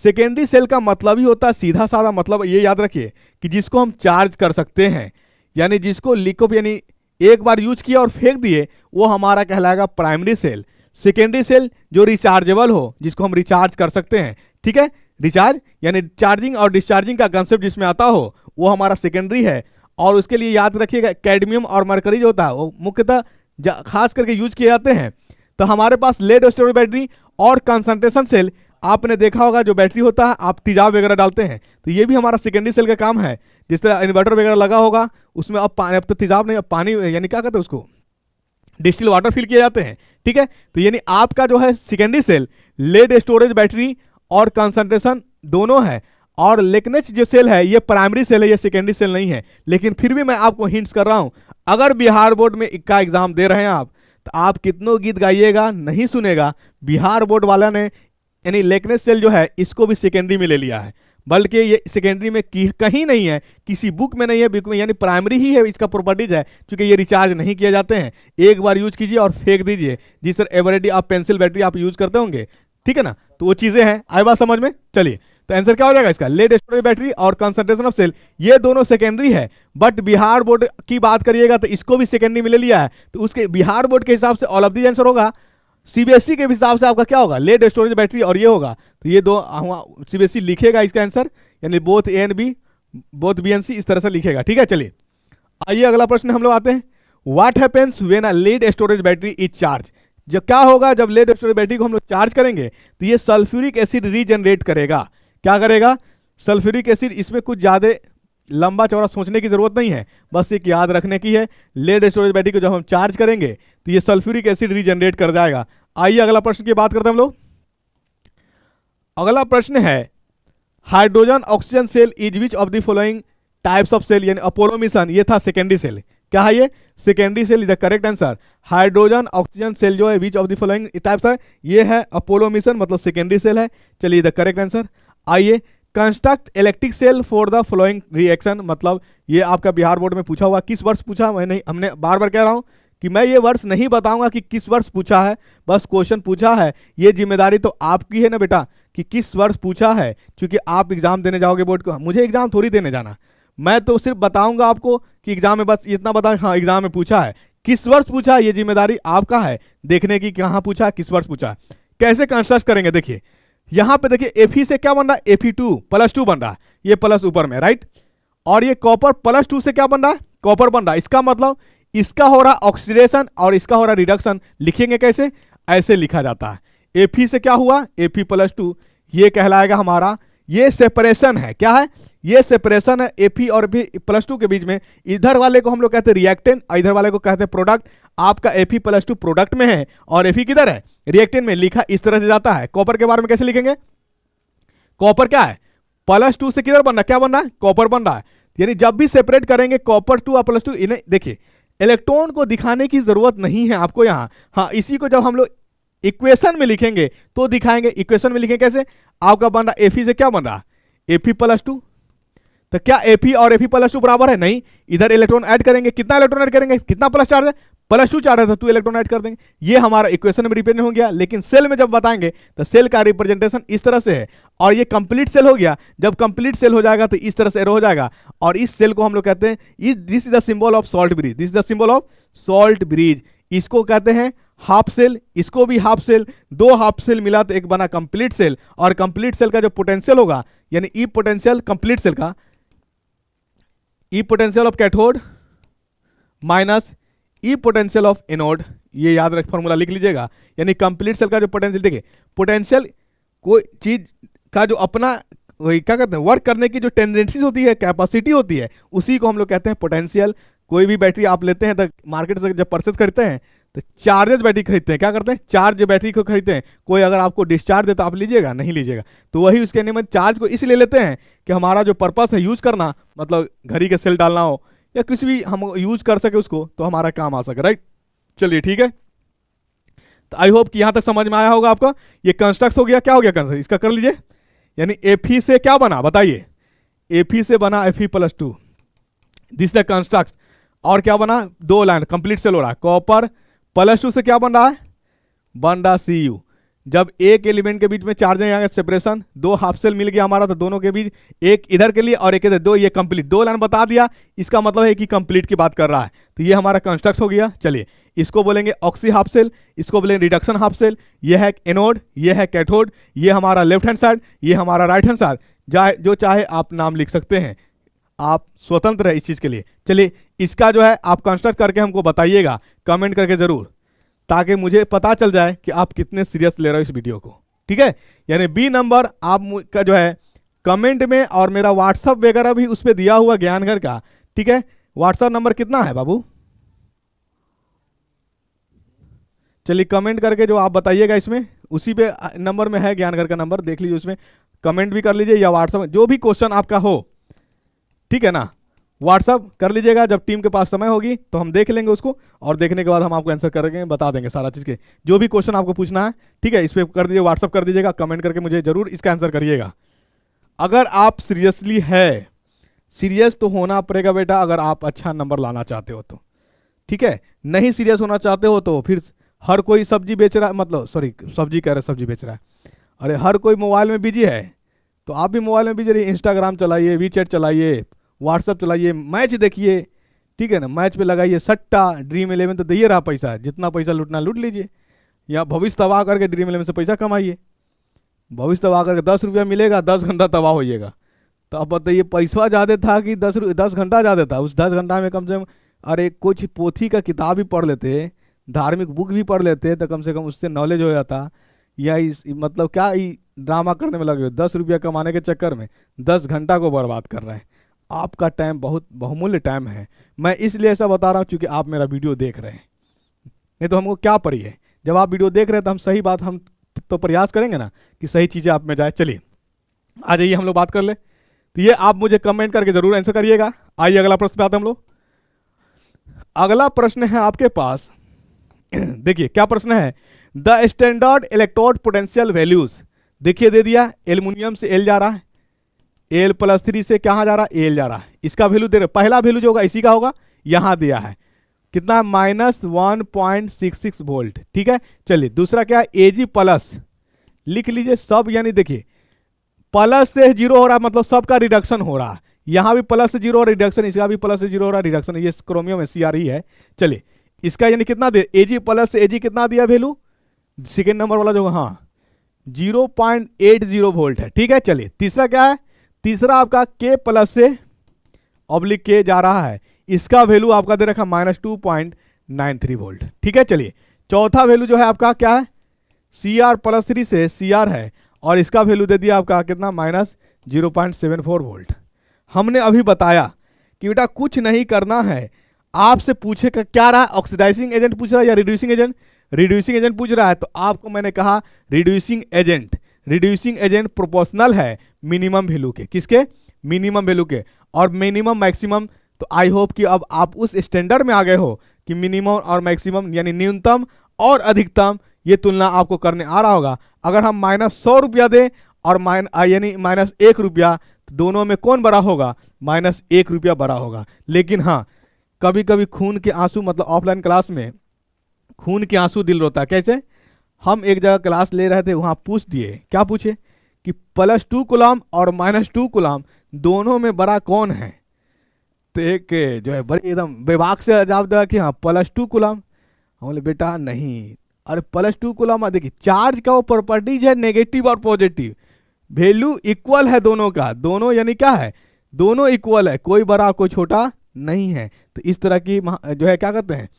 सेकेंडरी सेल का मतलब ही होता है, सीधा साधा मतलब ये याद रखिए कि जिसको हम चार्ज कर सकते हैं, यानी जिसको लिको, यानी एक बार यूज किया और फेंक दिए, वो हमारा कहलाएगा प्राइमरी सेल। सेकेंडरी सेल जो रिचार्जेबल हो, जिसको हम रिचार्ज कर सकते हैं, ठीक है, रिचार्ज यानी चार्जिंग और डिस्चार्जिंग का कंसेप्ट जिसमें आता हो, वो हमारा सेकेंडरी है। और उसके लिए याद रखिएगा कैडमियम और मरकरी जो होता है वो मुख्यतः खास करके यूज किए जाते हैं। तो हमारे पास लेड स्टोरेज बैटरी और कंसंट्रेशन सेल, आपने देखा होगा जो बैटरी होता है आप तेजाब वगैरह डालते हैं, तो ये भी हमारा सेकेंडरी सेल का काम है। जिस तरह इन्वर्टर वगैरह लगा होगा उसमें अब पानी, अब तो तेजाब नहीं, अब पानी यानी क्या कहते हैं उसको, डिस्टिल वाटर फिल किए जाते हैं, ठीक है। तो यानी आपका जो है secondary cell lead storage battery और कंसंट्रेशन दोनों है, और लेकनेच जो सेल है ये प्राइमरी सेल है, ये सेकेंडरी सेल नहीं है। लेकिन फिर भी मैं आपको हिंट्स कर रहा हूं, अगर बिहार बोर्ड में का एग्जाम दे रहे हैं आप, तो आप कितनों गीत गाइएगा नहीं सुनेगा, बिहार बोर्ड वाला ने यानी लेकनेच सेल जो है इसको भी सेकेंडरी में ले लिया है, बल्कि ये सेकेंडरी में कहीं नहीं है, किसी बुक में नहीं है, बुक में यानी प्राइमरी ही है, इसका प्रॉपर्टीज है, क्योंकि ये रिचार्ज नहीं किए जाते हैं, एक बार यूज कीजिए और फेंक दीजिए। जी सर, एवरेडी आप पेंसिल बैटरी आप यूज करते होंगे, ठीक है ना, तो वो चीजें हैं। आई बात समझ में? चलिए तो आंसर क्या हो जाएगा इसका, लेड स्टोरेज बैटरी और कंसंट्रेशन ऑफ सेल, ये दोनों सेकेंडरी है। बट बिहार बोर्ड की बात करिएगा तो इसको भी सेकेंडरी में ले लिया है, तो उसके बिहार बोर्ड के हिसाब से ऑल ऑफ दी आंसर होगा। सीबीएसई के हिसाब से आपका क्या होगा, लेड स्टोरेज बैटरी और ये होगा, तो ये दो सीबीएसई लिखेगा इसका आंसर, यानी both A and B, both B and C, इस तरह से लिखेगा, ठीक है। चलिए आइए अगला प्रश्न हम लोग आते हैं। What happens when a lead storage battery is charge, जब क्या होगा जब लेड स्टोरेज बैटरी को हम लोग चार्ज करेंगे तो ये सल्फ्यूरिक एसिड रीजनरेट करेगा। क्या करेगा? Sulphuric acid. इसमें कुछ ज़्यादा लंबा चौड़ा सोचने की जरूरत नहीं है, बस एक याद रखने की है, लेड स्टोरेज बैटरी को जब हम चार्ज करेंगे तो ये सल्फ्यूरिक एसिड रीजनरेट कर जाएगा। आइए अगला प्रश्न की बात करते हैं हम लोग। अगला प्रश्न है, hydrogen oxygen cell is which of the following types of cell, यानी अपोलो मिशन ये था सेकेंडरी सेल, क्या है ये, secondary cell is the correct answer. Hydrogen oxygen cell जो है which of the following types है, ये है अपोलो मिशन, मतलब सेकेंडरी सेल है। चलिए द करेक्ट आंसर। आइए, construct electric cell for the following reaction, मतलब ये आपका बिहार बोर्ड में पूछा हुआ, किस वर्ष पूछा, मैं नहीं, हमने बार बार कह रहा हूं कि मैं ये वर्ष नहीं बताऊंगा कि किस वर्ष पूछा है, बस क्वेश्चन पूछा है, ये जिम्मेदारी तो आपकी है ना बेटा कि किस वर्ष पूछा है, क्योंकि आप एग्जाम देने जाओगे बोर्ड को, मुझे एग्जाम थोड़ी देने जाना, मैं तो सिर्फ बताऊंगा आपको कि एग्जाम में, बस इतना बता, हाँ एग्जाम में पूछा है, किस वर्ष पूछा है, ये जिम्मेदारी आपका है देखने की कहाँ पूछा है, किस वर्ष पूछा है। कैसे कंस्ट्रक्ट करेंगे, देखिए यहां पे देखिए Fe से क्या बन रहा है, Fe2 +2 बन रहा है, ये प्लस ऊपर में, राइट। और ये कॉपर +2 से क्या बन रहा है, कॉपर बन रहा है। इसका मतलब इसका हो रहा ऑक्सीडेशन और इसका हो रहा रिडक्शन। लिखेंगे कैसे, ऐसे लिखा जाता है। Fe से क्या हुआ, Fe+2, ये कहलाएगा हमारा, ये सेपरेशन है, क्या है, ये सेपरेशन है Fe और Fe+2 के बीच में। इधर वाले को हम लोग कहते हैं रिएक्टेंट और इधर वाले को कहते हैं प्रोडक्ट। आपका Fe+2 प्रोडक्ट में है और Fe किधर है, रिएक्टेंट में। लिखा इस तरह से जाता है। कॉपर के बारे में कैसे लिखेंगे, कॉपर क्या है, +2 से किधर बन रहा है, क्या बन रहा है, कॉपर बन रहा है। यानी जब भी सेपरेट करेंगे कॉपर 2 और +2, इन्हें देखिए इलेक्ट्रॉन को दिखाने की जरूरत नहीं है आपको यहां। हाँ, इसी को जब हम लोग इक्वेशन में लिखेंगे तो दिखाएंगे। इक्वेशन में लिखेंगे कैसे, आपका बन रहा Fe से क्या बन रहा है, Fe+2। तो क्या Fe और Fe+2 बराबर है, नहीं। इधर इलेक्ट्रॉन ऐड करेंगे, कितना इलेक्ट्रॉन ऐड करेंगे, कितना प्लस चार्ज है, +2 चार्ज है, तो 2 इलेक्ट्रॉन ऐड कर देंगे। ये हमारा इक्वेशन में रिप्रेजेंट हो गया। लेकिन सेल में जब बताएंगे तो सेल का रिप्रेजेंटेशन इस तरह से है, और ये कंप्लीट सेल हो गया। जब कंप्लीट सेल हो जाएगा तो इस तरह से एरो हो जाएगा, और इस सेल को हम लोग कहते हैं, this is the symbol of salt bridge, this is the symbol of salt bridge. इसको कहते हैं हाफ सेल, इसको भी हाफ सेल। दो हाफ सेल मिला तो एक बना कंप्लीट सेल। और कंप्लीट सेल का जो पोटेंशियल होगा, यानी ई पोटेंशियल कंप्लीट सेल का, E potential of cathode minus E potential of anode, ये याद रख, फॉर्मूला लिख लीजिएगा। यानी कंप्लीट सेल का जो पोटेंशियल, देखिए पोटेंशियल कोई चीज का जो अपना वही क्या कहते हैं, वर्क करने की जो टेंडेंसीज होती है, कैपेसिटी होती है, उसी को हम लोग कहते हैं पोटेंशियल। कोई भी बैटरी आप लेते हैं तो मार्केट से जब परचेस करते हैं तो चार्जेज बैटरी खरीदते हैं, क्या करते हैं, चार्ज बैटरी को खरीदते हैं। कोई अगर आपको डिस्चार्ज देता आप लीजिएगा, नहीं लीजिएगा। तो वही उसके नियम, चार्ज को इसलिए लेते हैं कि हमारा जो पर्पस है यूज करना, मतलब घड़ी के सेल डालना हो या कुछ भी हम यूज कर सके उसको, तो हमारा काम आ सके, राइट। चलिए ठीक है, तो आई होप कि यहां तक समझ में आया होगा आपका। ये कंस्ट्रक्ट हो गया, क्या हो गया कंस्ट्रक्ट, इसका कर लीजिए। यानी Fe से क्या बना बताइए, Fe से बना Fe+2, दिस द कंस्ट्रक्ट। और क्या बना, दो लाइन कंप्लीट सेल हो रहा है। कॉपर +2 से क्या बन रहा है, बन रहा Cu। जब एक एलिमेंट के बीच में चार्ज आएगा सेपरेशन, दो हाफ सेल मिल गया हमारा, तो दोनों के बीच एक इधर के लिए और एक इधर, दो, ये कंप्लीट, दो लाइन बता दिया। इसका मतलब है कि कंप्लीट की बात कर रहा है। तो ये हमारा कंस्ट्रक्ट हो गया। चलिए इसको बोलेंगे ऑक्सी हाफ सेल, इसको बोलेंगे रिडक्शन हाफ सेल। ये है एनोड, ये है कैथोड, ये हमारा लेफ्ट हैंड साइड, ये हमारा राइट हैंड साइड। जो चाहे आप नाम लिख सकते हैं, आप स्वतंत्र है इस चीज के लिए। चलिए इसका जो है आप कंस्ट्रक्ट करके हमको बताइएगा, कमेंट करके जरूर, ताकि मुझे पता चल जाए कि आप कितने सीरियस ले रहे हो इस वीडियो को, ठीक है। यानी बी नंबर आप का जो है कमेंट में, और मेरा व्हाट्सअप वगैरह भी उस पर दिया हुआ ज्ञानघर का, ठीक है। व्हाट्सअप नंबर कितना है बाबू, चलिए कमेंट करके जो आप बताइएगा इसमें, उसी पे नंबर में है ज्ञानघर का नंबर, देख लीजिए, उसमें कमेंट भी कर लीजिए या व्हाट्सअप, जो भी क्वेश्चन आपका हो, ठीक है ना, व्हाट्सअप कर लीजिएगा। जब टीम के पास समय होगी तो हम देख लेंगे उसको, और देखने के बाद हम आपको आंसर करेंगे, बता देंगे सारा चीज़ के, जो भी क्वेश्चन आपको पूछना है, ठीक है। इस पर कर दीजिए, व्हाट्सअप कर दीजिएगा, कमेंट करके मुझे जरूर इसका आंसर करिएगा। अगर आप सीरियसली है, सीरियस तो होना पड़ेगा बेटा, अगर आप अच्छा नंबर लाना चाहते हो तो, ठीक है। नहीं सीरियस होना चाहते हो तो फिर हर कोई सब्जी बेच रहा है, मतलब सॉरी सब्जी कह रहे, सब्जी बेच रहा है, अरे हर कोई मोबाइल में बिजी है, तो आप भी मोबाइल में बिजी रहिए। इंस्टाग्राम चलाइए, वीचैट चलाइए, व्हाट्सअप चलाइए, मैच देखिए, ठीक है ना, मैच पे लगाइए सट्टा। ड्रीम 11 तो दे रहा पैसा, जितना पैसा लूटना लूट लीजिए, या भविष्य तबाह करके ड्रीम 11 से पैसा कमाइए। भविष्य तबाह करके 10 रुपया मिलेगा, 10 घंटा तबाह होइएगा। तो अब बताइए पैसा ज़्यादा था कि 10 घंटा ज़्यादा था। उस 10 घंटा में कम से कम अरे कुछ पोथी का किताब भी पढ़ लेते, धार्मिक बुक भी पढ़ लेते, तो कम से कम उससे नॉलेज हो जाता। या इस मतलब क्या ड्रामा करने में लगे हो, 10 रुपया कमाने के चक्कर में 10 घंटा को बर्बाद कर रहे हैं। आपका टाइम बहुत बहुमूल्य टाइम है। मैं इसलिए ऐसा बता रहा हूँ क्योंकि आप मेरा वीडियो देख रहे हैं, नहीं तो हमको क्या पड़ी है। जब आप वीडियो देख रहे हैं तो हम सही बात, हम तो प्रयास करेंगे ना कि सही चीज़ें आप में जाए। चलिए आ जाइए हम लोग बात कर ले। तो ये आप मुझे कमेंट करके जरूर आंसर करिएगा। आइए अगला प्रश्न पे आते हैं हम लोग। अगला प्रश्न है आपके पास, देखिए क्या प्रश्न है, the standard electrode potential values. देखिए दे दिया, एल्युमिनियम से एल जा रहा है, L+3 से कहाँ जा रहा है, एल जा रहा है। इसका वैल्यू दे रहे, पहला वैल्यू जो होगा इसी का होगा, यहां दिया है कितना, -1.66 वोल्ट, ठीक है। चलिए दूसरा क्या है, Ag+ लिख लीजिए सब, यानी देखिए प्लस से 0 हो रहा है, मतलब सबका रिडक्शन हो रहा है। यहाँ भी प्लस से जीरो और रिडक्शन, इसका भी प्लस से जीरो और रिडक्शन, ये क्रोमियम है, CRE है। चलिए इसका यानी कितना दे, Ag प्लस से Ag कितना दिया वैल्यू, सेकेंड नंबर वाला जो, हाँ 0.80 वोल्ट है, ठीक है। चलिए तीसरा क्या है, तीसरा आपका K प्लस से ऑब्लिक K जा रहा है, इसका वैल्यू आपका दे रखा -2.93 वोल्ट, ठीक है। चलिए चौथा वैल्यू जो है आपका क्या है, Cr प्लस 3 से Cr है, और इसका वैल्यू दे दिया आपका कितना, -0.74 वोल्ट। हमने अभी बताया कि बेटा कुछ नहीं करना है, आपसे पूछेगा क्या रहा, ऑक्सीडाइजिंग एजेंट पूछ रहा है या रिड्यूसिंग एजेंट, रिड्यूसिंग एजेंट पूछ रहा है, तो आपको मैंने कहा रिड्यूसिंग एजेंट प्रोपोर्शनल है मिनिमम वैल्यू के, किसके, मिनिमम वैल्यू के, और मिनिमम मैक्सिमम। तो आई होप कि अब आप उस स्टैंडर्ड में आ गए हो कि मिनिमम और मैक्सिमम यानी न्यूनतम और अधिकतम ये तुलना आपको करने आ रहा होगा। अगर हम -100 रुपया दें और यानी -1 रुपया, तो दोनों में कौन बड़ा होगा, -1 रुपया बड़ा होगा। लेकिन हाँ कभी कभी खून के आंसू, मतलब ऑफलाइन क्लास में खून के आंसू दिल रोता, कैसे, हम एक जगह क्लास ले रहे थे, वहाँ पूछ दिए, क्या पूछे कि +2 कूलम और -2 कूलम दोनों में बड़ा कौन है, तो एक जो है बड़ी एकदम बेबाक से जवाब दिया कि हाँ +2 कूलम। हम बोले बेटा नहीं, अरे +2 कूलम, देखिए चार्ज का वो प्रॉपर्टीज है नेगेटिव और पॉजिटिव, वैल्यू इक्वल है दोनों का, दोनों यानी क्या है, दोनों इक्वल है, कोई बड़ा कोई छोटा नहीं है। तो इस तरह की जो है क्या कहते हैं,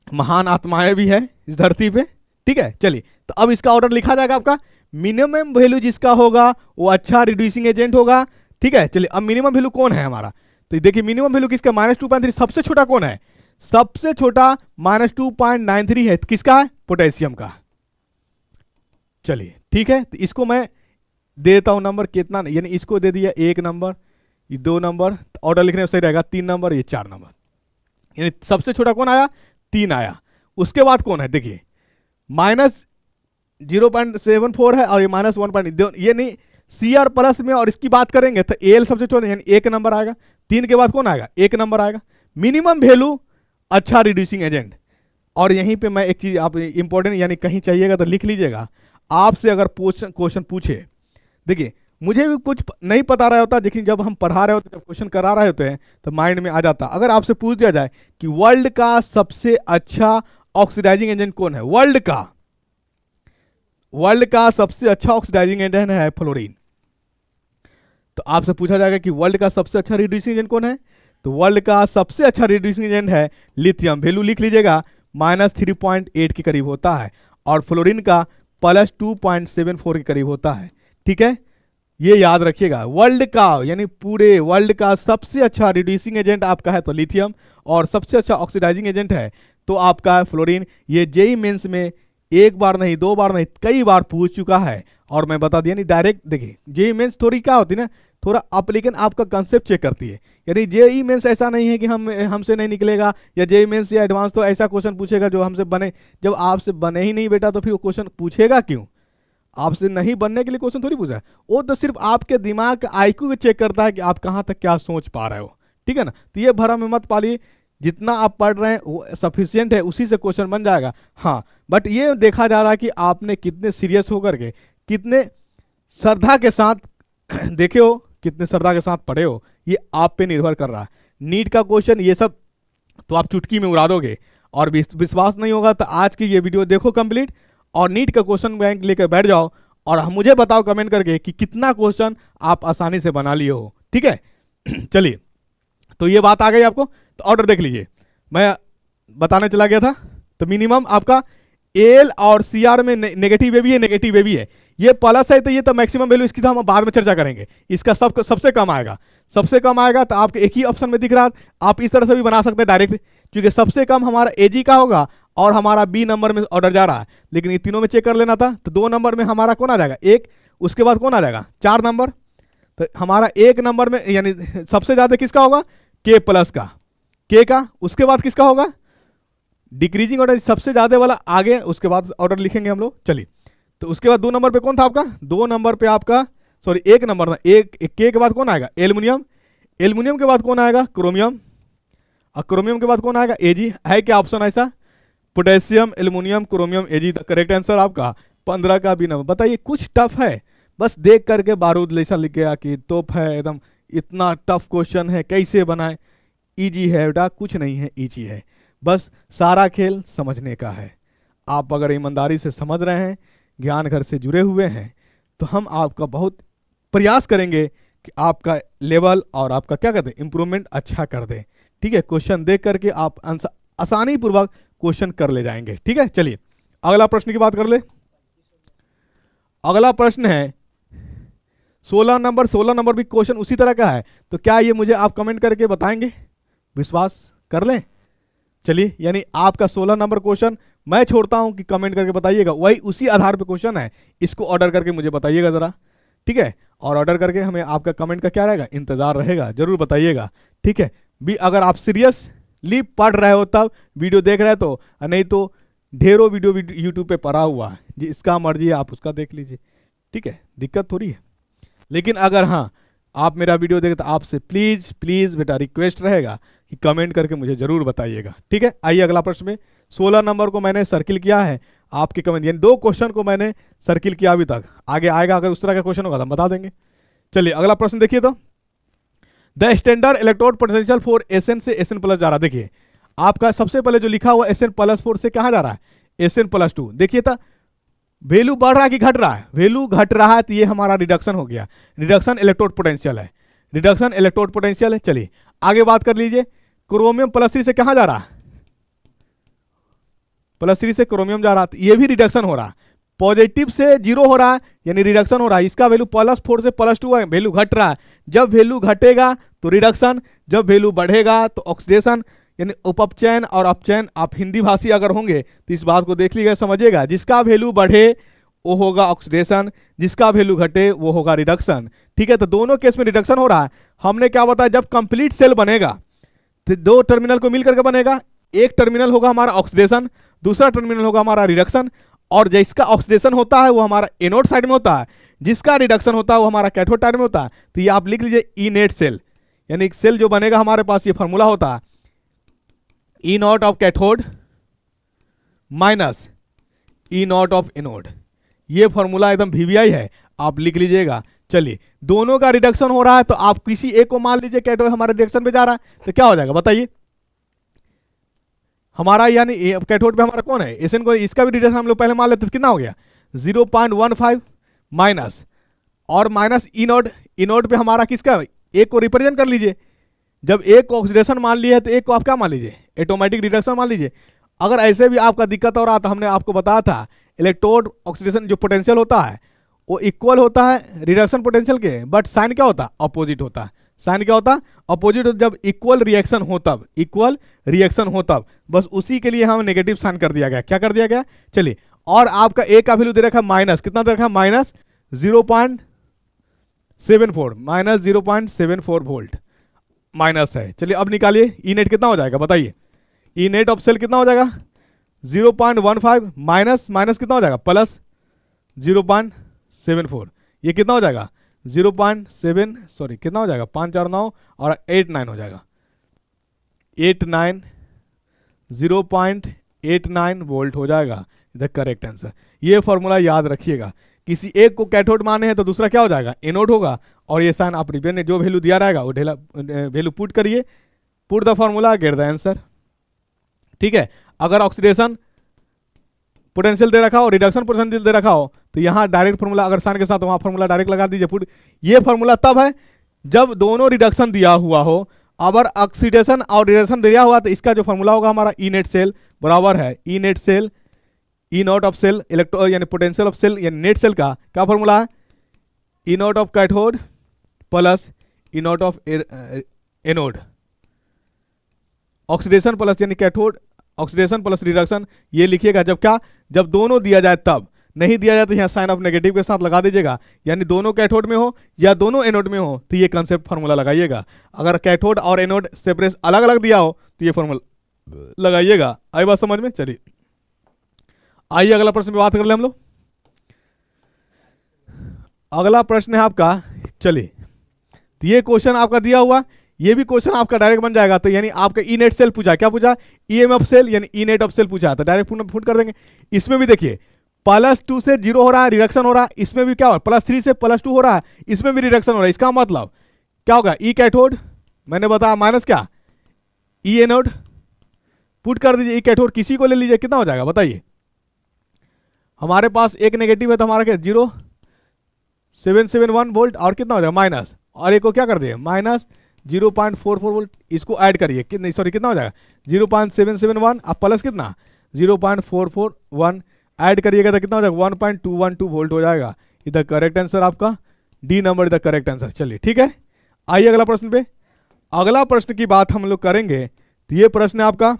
महान आत्माएं भी है इस धरती पे, ठीक है। चलिए तो अब इसका ऑर्डर लिखा जाएगा आपका, मिनिमम वैल्यू जिसका होगा वो अच्छा रिड्यूसिंग एजेंट होगा, ठीक है। चलिए अब मिनिमम वैल्यू कौन है हमारा, तो देखिए मिनिमम वैल्यू किसका, -2.3, सबसे छोटा कौन है, सबसे छोटा -2.93 है, किसका है, पोटेशियम का। चलिए ठीक है, तो इसको मैं देता हूं नंबर कितना, यानी इसको दे दिया 1 नंबर, ये 2 नंबर, ऑर्डर लिखने में सही रहेगा, 3 नंबर, ये 4 नंबर, यानी सबसे छोटा कौन आया, 3 आया। उसके बाद कौन है, देखिए -0.74 है और ये -1. ये नहीं Cr प्लस में, और इसकी बात करेंगे तो Al सबसे छोटा यानी 1 नंबर आएगा, 3 के बाद कौन आएगा, 1 नंबर आएगा। मिनिमम वैल्यू अच्छा रिड्यूसिंग एजेंट। और यहीं पे मैं एक चीज आप इंपॉर्टेंट यानी कहीं चाहिएगा तो लिख लीजिएगा, आपसे अगर क्वेश्चन पूछे, देखिए मुझे भी कुछ नहीं पता रहा होता, लेकिन जब हम पढ़ा रहे होते, जब क्वेश्चन करा रहे होते हैं तो माइंड में आ जाता। अगर आपसे पूछ दिया जाए कि वर्ल्ड का सबसे अच्छा ऑक्सीडाइजिंग एजेंट कौन है, वर्ल्ड का सबसे अच्छा ऑक्सीडाइजिंग एजेंट है फ्लोरीन, तो आपसे पूछा जाएगा कि वर्ल्ड का सबसे अच्छा रिड्यूसिंग एजेंट कौन है, तो वर्ल्ड का सबसे अच्छा रिड्यूसिंग एजेंट है लिथियम, वैल्यू लिख लीजिएगा -3.8 के करीब होता है, और फ्लोरीन का +2.74 के करीब होता है, ठीक है। ये याद रखिएगा, वर्ल्ड का यानी पूरे वर्ल्ड का सबसे अच्छा रिड्यूसिंग एजेंट आपका है तो लिथियम, और सबसे अच्छा ऑक्सीडाइजिंग एजेंट है तो आपका है फ्लोरीन। ये जेईई मेंस में 1 बार नहीं 2 बार नहीं कई बार पूछ चुका है, और मैं बता दिया नहीं डायरेक्ट। देखिए जेईई मेंस थोड़ी क्या होती है ना, थोड़ा लेकिन आपका कंसेप्ट चेक करती है, यानी जेईई मेंस ऐसा नहीं है कि हमसे नहीं निकलेगा, या जेईई मेंस या एडवांस तो ऐसा क्वेश्चन पूछेगा जो हमसे बने, जब आपसे बने ही नहीं बेटा तो फिर वो क्वेश्चन पूछेगा क्यों, आपसे नहीं बनने के लिए क्वेश्चन थोड़ी पूछा है, वो तो सिर्फ आपके दिमाग का IQ चेक करता है कि आप कहाँ तक क्या सोच पा रहे हो, ठीक है ना। तो ये भरम में मत पालिए, जितना आप पढ़ रहे हैं वो सफिशियंट है, उसी से क्वेश्चन बन जाएगा। हाँ बट ये देखा जा रहा है कि आपने कितने सीरियस होकर के, कितने श्रद्धा के साथ देखे हो, कितने श्रद्धा के साथ पढ़े हो, ये आप पे निर्भर कर रहा है। नीट का क्वेश्चन ये सब तो आप चुटकी में उड़ा दोगे, और विश्वास नहीं होगा तो आज की ये वीडियो देखो कंप्लीट, और नीट का क्वेश्चन बैंक लेकर बैठ जाओ, और मुझे बताओ कमेंट करके कि कितना क्वेश्चन आप आसानी से बना लिए हो, ठीक है। चलिए तो ये बात आ गई आपको, तो ऑर्डर देख लीजिए, मैं बताने चला गया था। तो मिनिमम आपका एल और Cr में नेगेटिव वे भी है, नेगेटिव वे भी है, ये प्लस है तो ये तो मैक्सिमम वैल्यू, इसकी तो हम बाद में चर्चा करेंगे। इसका सबसे कम आएगा, सबसे कम आएगा तो आपके एक ही ऑप्शन में दिख रहा है, आप इस तरह से भी बना सकते हैं डायरेक्ट, क्योंकि सबसे कम हमारा Ag का होगा और हमारा B नंबर में ऑर्डर जा रहा है, लेकिन ये तीनों में चेक कर लेना था। तो 2 नंबर में हमारा कौन आ जाएगा, 1, उसके बाद कौन आ जाएगा 4 नंबर, तो हमारा 1 नंबर में यानी सबसे ज्यादा किसका होगा, K प्लस का, K का, उसके बाद किसका होगा डिक्रीजिंग ऑर्डर सबसे ज्यादा वाला आगे, उसके बाद ऑर्डर लिखेंगे हम लोग। चलिए तो उसके बाद 2 नंबर पे कौन था आपका, 2 नंबर पे आपका सॉरी 1 नंबर था, एक K के बाद कौन आएगा एल्युमिनियम, एल्युमिनियम के बाद कौन आएगा क्रोमियम, और क्रोमियम के बाद कौन आएगा Ag, है क्या ऑप्शन ऐसा, potassium aluminium chromium Ag, the correct answer आपका 15 का B नंबर। बताइए कुछ टफ है, बस देख करके बारूद जैसा लिख गया कि तोप है एकदम, इतना टफ क्वेश्चन है, कैसे बनाए। इजी है बेटा, कुछ नहीं है, इजी है। बस सारा खेल समझने का है। आप अगर ईमानदारी से समझ रहे हैं, ज्ञान घर से जुड़े हुए हैं, तो हम आपका बहुत प्रयास करेंगे कि आपका लेवल और आपका क्या कहते हैं इंप्रूवमेंट अच्छा कर दें। ठीक है, क्वेश्चन देख करके आप आसानी पूर्वक क्वेश्चन कर ले जाएंगे। ठीक है, चलिए अगला प्रश्न की बात कर ले। अगला प्रश्न है 16 नंबर। 16 नंबर भी क्वेश्चन उसी तरह का है, तो क्या ये मुझे आप कमेंट करके बताएंगे? विश्वास कर लें। चलिए, यानी आपका 16 नंबर क्वेश्चन मैं छोड़ता हूं कि कमेंट करके बताइएगा, वही उसी आधार पे क्वेश्चन है, इसको ऑर्डर करके मुझे बताइएगा जरा। ठीक है, और ऑर्डर करके हमें आपका कमेंट का क्या रहेगा, इंतजार रहेगा, जरूर बताइएगा। ठीक है, भी अगर आप सीरियसली पढ़ रहे हो तब वीडियो देख रहे हो तो, नहीं तो ढेरों वीडियो यूट्यूब पे पड़ा हुआ है, जिसका मर्जी है आप उसका देख लीजिए। ठीक है, दिक्कत थोड़ी है। लेकिन अगर हाँ आप मेरा वीडियो देखें तो आपसे प्लीज प्लीज बेटा रिक्वेस्ट रहेगा कि कमेंट करके मुझे जरूर बताइएगा। ठीक है, आइए अगला प्रश्न में। 16 नंबर को मैंने सर्किल किया है, आपके कमेंट, यानी 2 क्वेश्चन को मैंने सर्किल किया अभी तक, आगे आएगा अगर उस तरह का क्वेश्चन होगा तो हम बता देंगे। चलिए अगला प्रश्न देखिए तो, the standard electrode potential for Sn से Sn प्लस जा रहा है। देखिए आपका सबसे पहले जो लिखा हुआ Sn प्लस 4 से कहाँ जा रहा है, Sn प्लस 2। देखिए था वैल्यू बढ़ रहा है कि घट रहा है, वैल्यू घट रहा है, तो ये हमारा रिडक्शन हो गया, रिडक्शन इलेक्ट्रोड पोटेंशियल है, रिडक्शन इलेक्ट्रोड पोटेंशियल है। चलिए आगे बात कर लीजिए, क्रोमियम प्लस 3 से कहां जा रहा है, प्लस 3 से क्रोमियम जा रहा है, तो ये भी रिडक्शन हो रहा है, पॉजिटिव से 0 हो रहा है यानी रिडक्शन हो रहा है। इसका वैल्यू प्लस 4 से प्लस 2 है, वैल्यू घट रहा है। जब वैल्यू घटेगा तो रिडक्शन, जब वैल्यू बढ़ेगा तो ऑक्सीडेशन, यानी उपचयन और अपचयन। आप हिंदी भाषी अगर होंगे तो इस बात को देख लीजिएगा, समझिएगा। जिसका वैल्यू बढ़े वो होगा ऑक्सीडेशन, जिसका वैल्यू घटे वो होगा रिडक्शन। ठीक है, तो दोनों केस में रिडक्शन हो रहा है। हमने क्या बताया, जब कंप्लीट सेल बनेगा तो 2 टर्मिनल को मिलकर के बनेगा, एक टर्मिनल होगा हमारा ऑक्सीडेशन, दूसरा टर्मिनल होगा हमारा रिडक्शन। और जिसका ऑक्सीडेशन होता है वो हमारा एनोड साइड में होता है, जिसका रिडक्शन होता है वो हमारा कैथोड साइड में होता है। तो ये आप लिख लीजिए ई नेट सेल, यानी सेल जो बनेगा हमारे पास, ये फॉर्मूला होता है E naught of cathode minus E naught of anode. ये फॉर्मूला एकदम वीवीआई है, आप लिख लीजिएगा। चलिए दोनों का रिडक्शन हो रहा है, तो आप किसी एक को मान लीजिए कैथोड हमारे रिडक्शन पे जा रहा है, तो क्या हो जाएगा बताइए हमारा, यानी कैथोड पे हमारा कौन है, एसएन को, इसका भी रिडक्शन हम लोग पहले मान लेते, तो कितना हो गया 0.15 माइनस, और माइनस ई नॉट पे हमारा किसका, एक को रिप्रेजेंट कर लीजिए। जब एक को ऑक्सीडेशन मान लिया है तो एक को आप क्या मान लीजिए, ऑटोमेटिक रिडक्शन मान लीजिए। अगर ऐसे भी आपका दिक्कत हो रहा था, हमने आपको बताया था इलेक्ट्रोड ऑक्सीडेशन जो पोटेंशियल होता है वो इक्वल होता है रिडक्शन पोटेंशियल के, बट साइन क्या होता है, अपोजिट होता है। साइन क्या होता है, अपोजिट। जब इक्वल रिएक्शन हो तब, इक्वल रिएक्शन हो तब, बस उसी के लिए हम नेगेटिव साइन कर दिया गया। क्या कर दिया गया, चलिए। और आपका ए का वैल्यू दे रखा है माइनस, कितना दे रखा है, माइनस 0.74, माइनस 0.74 वोल्ट माइनस है। चलिए अब निकालिए ई नेट कितना हो जाएगा बताइए, ई नेट ऑफ सेल कितना हो जाएगा 0.15 माइनस माइनस कितना हो जाएगा प्लस 0.74, ये कितना हो जाएगा 0.7 सॉरी कितना हो जाएगा 549 और 89 हो जाएगा 89, 0.89 वोल्ट हो जाएगा द करेक्ट आंसर। ये फॉर्मूला याद रखिएगा, किसी एक को कैथोड माने हैं तो दूसरा क्या हो जाएगा एनोड होगा, और ये साइन आप रिपेयर ने जो वैल्यू दिया रहेगा वो वैल्यू पुट करिए, put the formula get the answer. ठीक है, अगर ऑक्सीडेशन पोटेंशियल दे रखा हो, रिडक्शन पोटेंशियल दे रखा हो, तो यहाँ डायरेक्ट फॉर्मूला, अगर साइन के साथ वहाँ फॉर्मूला डायरेक्ट लगा दीजिए पुट। ये फॉर्मूला तब है जब दोनों रिडक्शन दिया हुआ हो। अगर ऑक्सीडेशन और रिडक्शन दिया हुआ तो इसका जो फॉर्मूला होगा हमारा ई नेट सेल बराबर है E net cell E naught of cell electro यानी पोटेंशियल ऑफ सेल यानी नेट सेल का क्या फॉर्मूला है, E naught of cathode plus E naught of anode, oxidation plus यानी कैथोड ऑक्सीडेशन प्लस रिडक्शन, ये लिखिएगा जब क्या, जब दोनों दिया जाए तब। नहीं दिया जाए तो यहाँ साइन ऑफ नेगेटिव के साथ लगा दीजिएगा, यानी दोनों कैथोड में हो या दोनों एनोड में हो तो ये कंसेप्ट फार्मूला लगाइएगा। अगर कैथोड और एनोड सेपरेट अलग अलग दिया हो तो ये फार्मूला लगाइएगा। आई बात समझ में। चलिए आइए अगला प्रश्न पे बात कर ले हम लोग। अगला प्रश्न है आपका, चलिए तो ये क्वेश्चन आपका दिया हुआ, ये भी क्वेश्चन आपका डायरेक्ट बन जाएगा। तो यानी आपका ई नेट सेल पूछा, क्या पूछा, ईएमएफ सेल यानी ई नेट ऑफ सेल पूछा, तो डायरेक्ट पुट कर देंगे। इसमें भी देखिए +2 से 0 हो रहा है, रिडक्शन हो रहा है। इसमें भी क्या हो, +3 से +2 हो रहा है, इसमें भी रिडक्शन हो रहा है। इसका मतलब क्या होगा, ई कैथोड, मैंने बताया माइनस क्या, ई एनोड, पुट कर दीजिए ई कैथोड, किसी को ले लीजिए, कितना हो जाएगा बताइए। हमारे पास एक नेगेटिव है तो हमारा क्या 0.771 वोल्ट, और कितना हो जाएगा माइनस, और एक को क्या कर दिए माइनस 0.44 वोल्ट, इसको ऐड करिए कितने, सॉरी कितना हो जाएगा 0.771, अब प्लस कितना 0.441 ऐड करिएगा तो कितना हो जाएगा 1.212 वोल्ट हो जाएगा। इधर करेक्ट आंसर आपका डी नंबर इधर करेक्ट आंसर। चलिए ठीक है, आइए अगला प्रश्न पे। अगला प्रश्न की बात हम लोग करेंगे तो ये प्रश्न है आपका,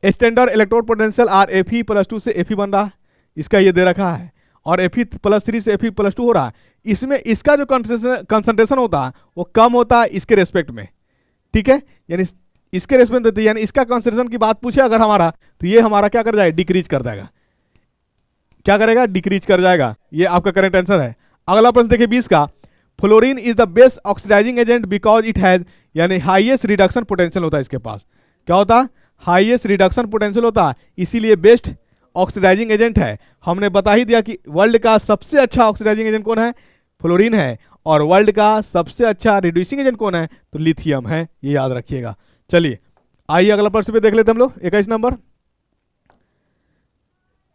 standard electrode potential are Fe+2 से Fe बन रहा है, इसका ये दे रखा है, और Fe+3 से Fe+2 हो रहा है। इसमें इसका जो कंसंट्रेशन होता है वो कम होता है इसके रेस्पेक्ट में, ठीक है, यानी इसके रेस्पेक्ट देते, यानी इसका कंसंट्रेशन की बात पूछे अगर हमारा, तो ये हमारा क्या कर जाएगा डिक्रीज कर जाएगा, क्या करेगा डिक्रीज कर जाएगा। ये आपका करेक्ट आंसर है। अगला प्रश्न देखिए 20 का, fluorine is the best oxidising agent because it has, यानी हाईएस्ट रिडक्शन पोटेंशियल होता है इसके पास, क्या होता है हाईएस्ट रिडक्शन पोटेंशियल होता है, इसीलिए बेस्ट ऑक्सीडाइजिंग एजेंट है। हमने बता ही दिया कि वर्ल्ड का सबसे अच्छा ऑक्सीडाइजिंग एजेंट कौन है, फ्लोरीन है, और वर्ल्ड का सबसे अच्छा रिड्यूसिंग एजेंट कौन है, तो लिथियम है, ये याद रखिएगा। चलिए आइए अगला प्रश्न पे देख लेते हैं हम लोग 21 नंबर।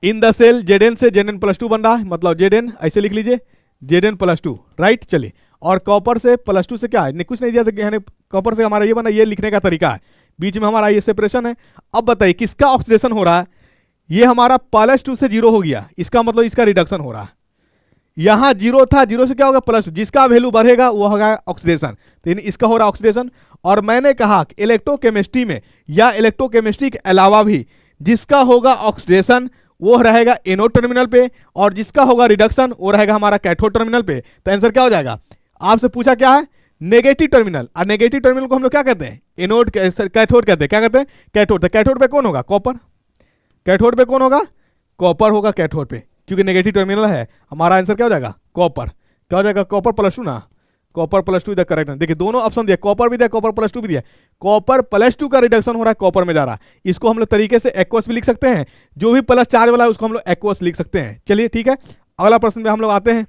इन द सेल Zn से Zn+2 बन रहा है, मतलब Zn ऐसे लिख लीजिए Zn+2, राइट। चलिए, और कॉपर से +2 से क्या है, कुछ नहीं दिया था, यानी कॉपर से हमारा ये बना, ये लिखने का तरीका है, बीच में हमारा ये सेपरेशन है। अब बताइए किसका ऑक्सीडेशन हो रहा है, ये हमारा +2 से 0 हो गया, इसका मतलब इसका रिडक्शन हो रहा है। यहां 0 था, 0 से क्या होगा +2, जिसका वैल्यू बढ़ेगा वो होगा ऑक्सीडेशन, तो इसका हो रहा है ऑक्सीडेशन। और मैंने कहा कि इलेक्ट्रोकेमिस्ट्री में या इलेक्ट्रोकेमिस्ट्री के अलावा भी जिसका होगा ऑक्सीडेशन वो रहेगा एनोड टर्मिनल पे, और जिसका होगा रिडक्शन वो रहेगा हमारा कैथोड टर्मिनल पे। तो आंसर क्या हो जाएगा, आपसे पूछा क्या है नेगेटिव टर्मिनल, और नेगेटिव टर्मिनल को हम लोग क्या कहते हैं एनोड, कैथोड कहते हैं, क्या कहते हैं कैथोड। तो कैथोड पे कौन होगा कॉपर, कैथोड पे कौन होगा कॉपर होगा कैथोड पे, क्योंकि नेगेटिव टर्मिनल है। हमारा आंसर क्या हो जाएगा कॉपर, क्या हो जाएगा कॉपर +2 ना, कॉपर +2 इधर करेक्ट है। देखिए दोनों ऑप्शन दिया, कॉपर भी दिया कॉपर +2 भी दिया, कॉपर +2 का रिडक्शन हो रहा है कॉपर में जा रहा है, इसको हम लोग तरीके से एक्वस भी लिख सकते हैं, जो भी +4 चार्ज वाला है उसको हम लोग एक्वस लिख सकते हैं। चलिए ठीक है, अगला प्रश्न में हम लोग आते हैं।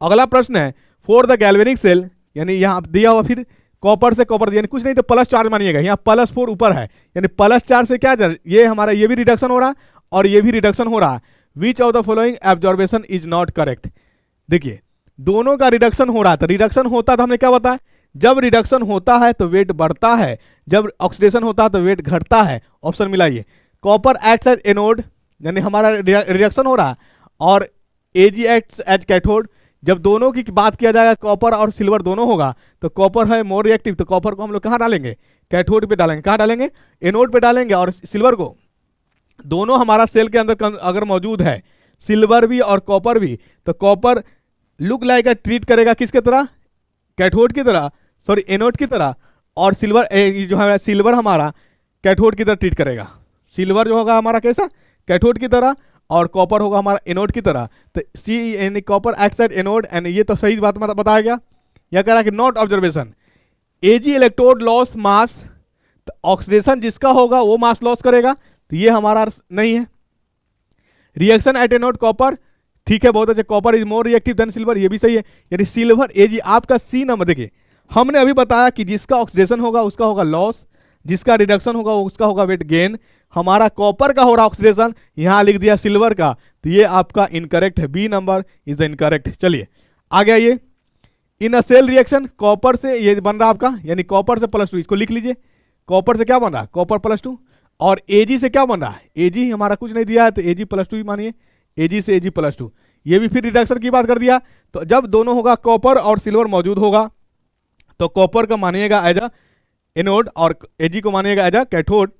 अगला प्रश्न है फॉर द गैल्वेनिक सेल, यानी यहाँ दिया हुआ फिर कॉपर से कॉपर, यानी कुछ नहीं तो +4 मानिएगा, यहाँ +4 ऊपर है, यानी +4 से क्या ये हमारा ये भी रिडक्शन हो रहा है और ये भी रिडक्शन हो रहा है। Which of the following absorption is not correct. देखिए दोनों का रिडक्शन हो रहा था, रिडक्शन होता था हमने क्या बताया, जब रिडक्शन होता है तो वेट बढ़ता है, जब ऑक्सीडेशन होता है तो वेट घटता है। ऑप्शन मिलाइए, कॉपर एक्ट्स एज एनोड, यानी हमारा रिडक्शन हो रहा है, और Ag एक्ट्स एज कैथोड। जब दोनों की बात किया जाएगा कॉपर और सिल्वर दोनों होगा तो कॉपर है मोर रिएक्टिव, तो कॉपर को हम लोग कहाँ डालेंगे कैथोड पे डालेंगे, कहाँ डालेंगे एनोड पे डालेंगे, और सिल्वर को दोनों हमारा सेल के अंदर अगर मौजूद है सिल्वर भी और कॉपर भी, तो कॉपर लुक लाइक ट्रीट करेगा किसके तरह कैथोड की तरह, सॉरी एनोड की तरह, और सिल्वर जो है सिल्वर हमारा कैथोड की तरह ट्रीट करेगा। सिल्वर जो होगा हमारा कैसा कैथोड की तरह, और कॉपर होगा हमारा एनोड की तरह। तो सी यानी copper acts as anode, and ये तो सही बात बताया गया। यह कह रहा है कि not observation Ag electrode loss mass, तो ऑक्सीडेशन जिसका होगा वो मास लॉस करेगा, तो ये हमारा नहीं है। रिएक्शन एट एनोड कॉपर, ठीक है बहुत अच्छा, copper is more reactive than silver, ये भी सही है, यानी सिल्वर Ag आपका सी नंबर। देखिए हमने अभी बताया कि जिसका ऑक्सीडेशन होगा उसका होगा लॉस, जिसका रिडक्शन होगा उसका होगा वेट गेन। हमारा कॉपर का हो रहा ऑक्सीडेशन, यहां लिख दिया सिल्वर का, तो ये आपका इनकरेक्ट है, B number is the incorrect. चलिए आगे आइए, in a cell reaction copper से ये बन रहा आपका, यानी कॉपर से +2, इसको लिख लीजिए, कॉपर से क्या बन रहा है कॉपर +2, और Ag से क्या बन रहा है Ag हमारा कुछ नहीं दिया है तो Ag+2 ही मानिए, Ag से Ag+2, ये भी फिर रिडक्शन की बात कर दिया। तो जब दोनों होगा कॉपर और सिल्वर मौजूद होगा तो कॉपर का मानिएगा एज अ एनोड और Ag को मानिएगा एज अ कैथोड।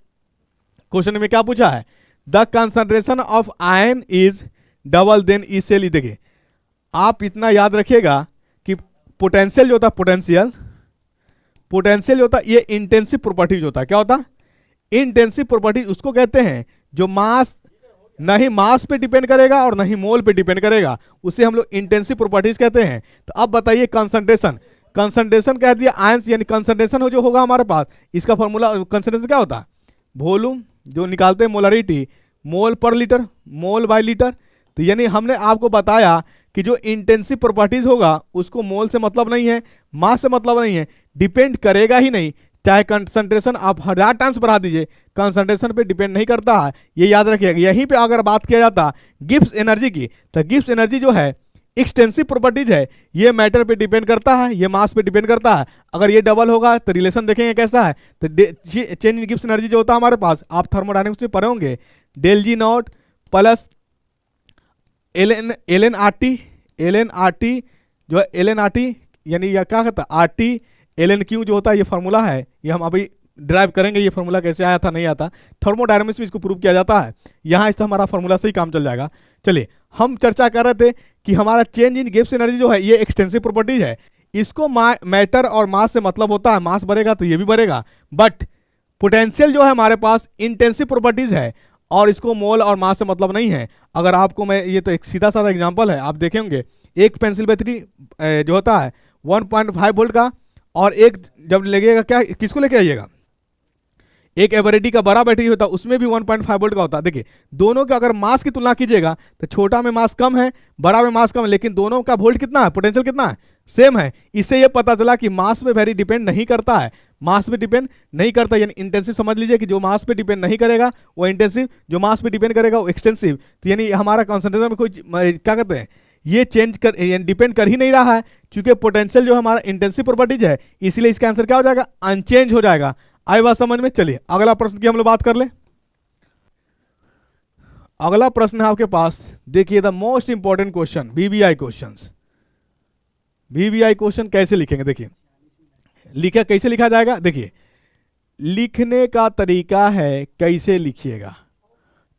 क्वेश्चन में क्या पूछा है, the concentration of ion is double then E cell. देखिए आप इतना याद रखिएगा कि पोटेंशियल जो होता है पोटेंशियल जो होता है ये इंटेंसिव प्रॉपर्टीज होता है, क्या होता है इंटेंसिव प्रॉपर्टीज, उसको कहते हैं जो मास नहीं मास पे डिपेंड करेगा और नहीं मोल पे डिपेंड करेगा, उसे हम लोग इंटेंसिव प्रॉपर्टीज कहते हैं। तो अब बताइए कंसंट्रेशन, कंसंट्रेशन कह दिया आयंस, यानी कंसंट्रेशन जो होगा हमारे पास, इसका फॉर्मूला कंसंट्रेशन क्या होता है वॉल्यूम जो निकालते हैं मोलरिटी, मोल पर लीटर, मोल बाय लीटर। तो यानी हमने आपको बताया कि जो इंटेंसिव प्रॉपर्टीज होगा उसको मोल से मतलब नहीं है, मास से मतलब नहीं है, डिपेंड करेगा ही नहीं। चाहे कंसंट्रेशन आप 1000 टाइम्स बढ़ा दीजिए, कंसंट्रेशन पे डिपेंड नहीं करता है, ये याद रखिएगा। यहीं पे अगर बात किया जाता गिब्स एनर्जी की, तो गिब्स एनर्जी जो है एक्सटेंसिव प्रॉपर्टीज है, ये मैटर पे डिपेंड करता है, ये मास पे डिपेंड करता है। अगर ये डबल होगा तो रिलेशन देखेंगे कैसा है, तो चेंज इन गिब्स एनर्जी जो होता है हमारे पास, आप थर्मोडायनेमिक्स में पढ़े होंगे, del G not plus l n R T जो है एल एन आर टी, यानी यह क्या कहता है R T L N Q जो होता है, ये फार्मूला है, ये हम अभी ड्राइव करेंगे, ये फार्मूला कैसे आया था नहीं आता, थर्मोडायनामिक्स में इसको प्रूव किया जाता है, यहाँ इससे हमारा फार्मूला से ही काम चल जाएगा। चलिए हम चर्चा कर रहे थे कि हमारा चेंज इन गिब्स एनर्जी जो है ये एक्सटेंसिव प्रॉपर्टीज है, इसको मैटर और मास से मतलब होता है, मास बढ़ेगा तो ये भी बढ़ेगा, बट पोटेंशियल जो है हमारे पास इंटेंसिव प्रॉपर्टीज है और इसको मोल और मास से मतलब नहीं है। अगर आपको मैं ये तो एक सीधा साधा एग्जांपल है, आप देखेंगे एक पेंसिल बैटरी जो होता है 1.5 वोल्ट का, और एक जब लगेगा क्या किसको लेके आइएगा, एक एवरेडी का बड़ा बैटरी होता है उसमें भी 1.5 वोल्ट का होता है। देखिए दोनों का अगर मास की तुलना कीजिएगा तो छोटा में मास कम है, बड़ा में मास कम है, लेकिन दोनों का वोल्ट कितना है, पोटेंशियल कितना है, सेम है। इससे ये पता चला कि मास पे वेरी डिपेंड नहीं करता है, मास पे डिपेंड नहीं करता, यानी इंटेंसिव समझ लीजिए कि जो मास पे डिपेंड नहीं करेगा वो इंटेंसिव, जो मास पे डिपेंड करेगा वो एक्सटेंसिव। तो यानी हमारा कॉन्सेंट्रेशन में कोई क्या कहते हैं ये चेंज कर डिपेंड कर ही नहीं रहा है, क्योंकि पोटेंशियल जो हमारा इंटेंसिव प्रॉपर्टीज है, इसलिए इसका आंसर क्या हो जाएगा, अनचेंज हो जाएगा। आई बात समझ में। चलिए अगला प्रश्न की हम लोग बात कर ले। अगला प्रश्न है आपके पास, देखिए the most important question, BBI questions. BBI question कैसे लिखेंगे, देखिए लिखा कैसे लिखा जाएगा, देखिए लिखने का तरीका है कैसे लिखिएगा।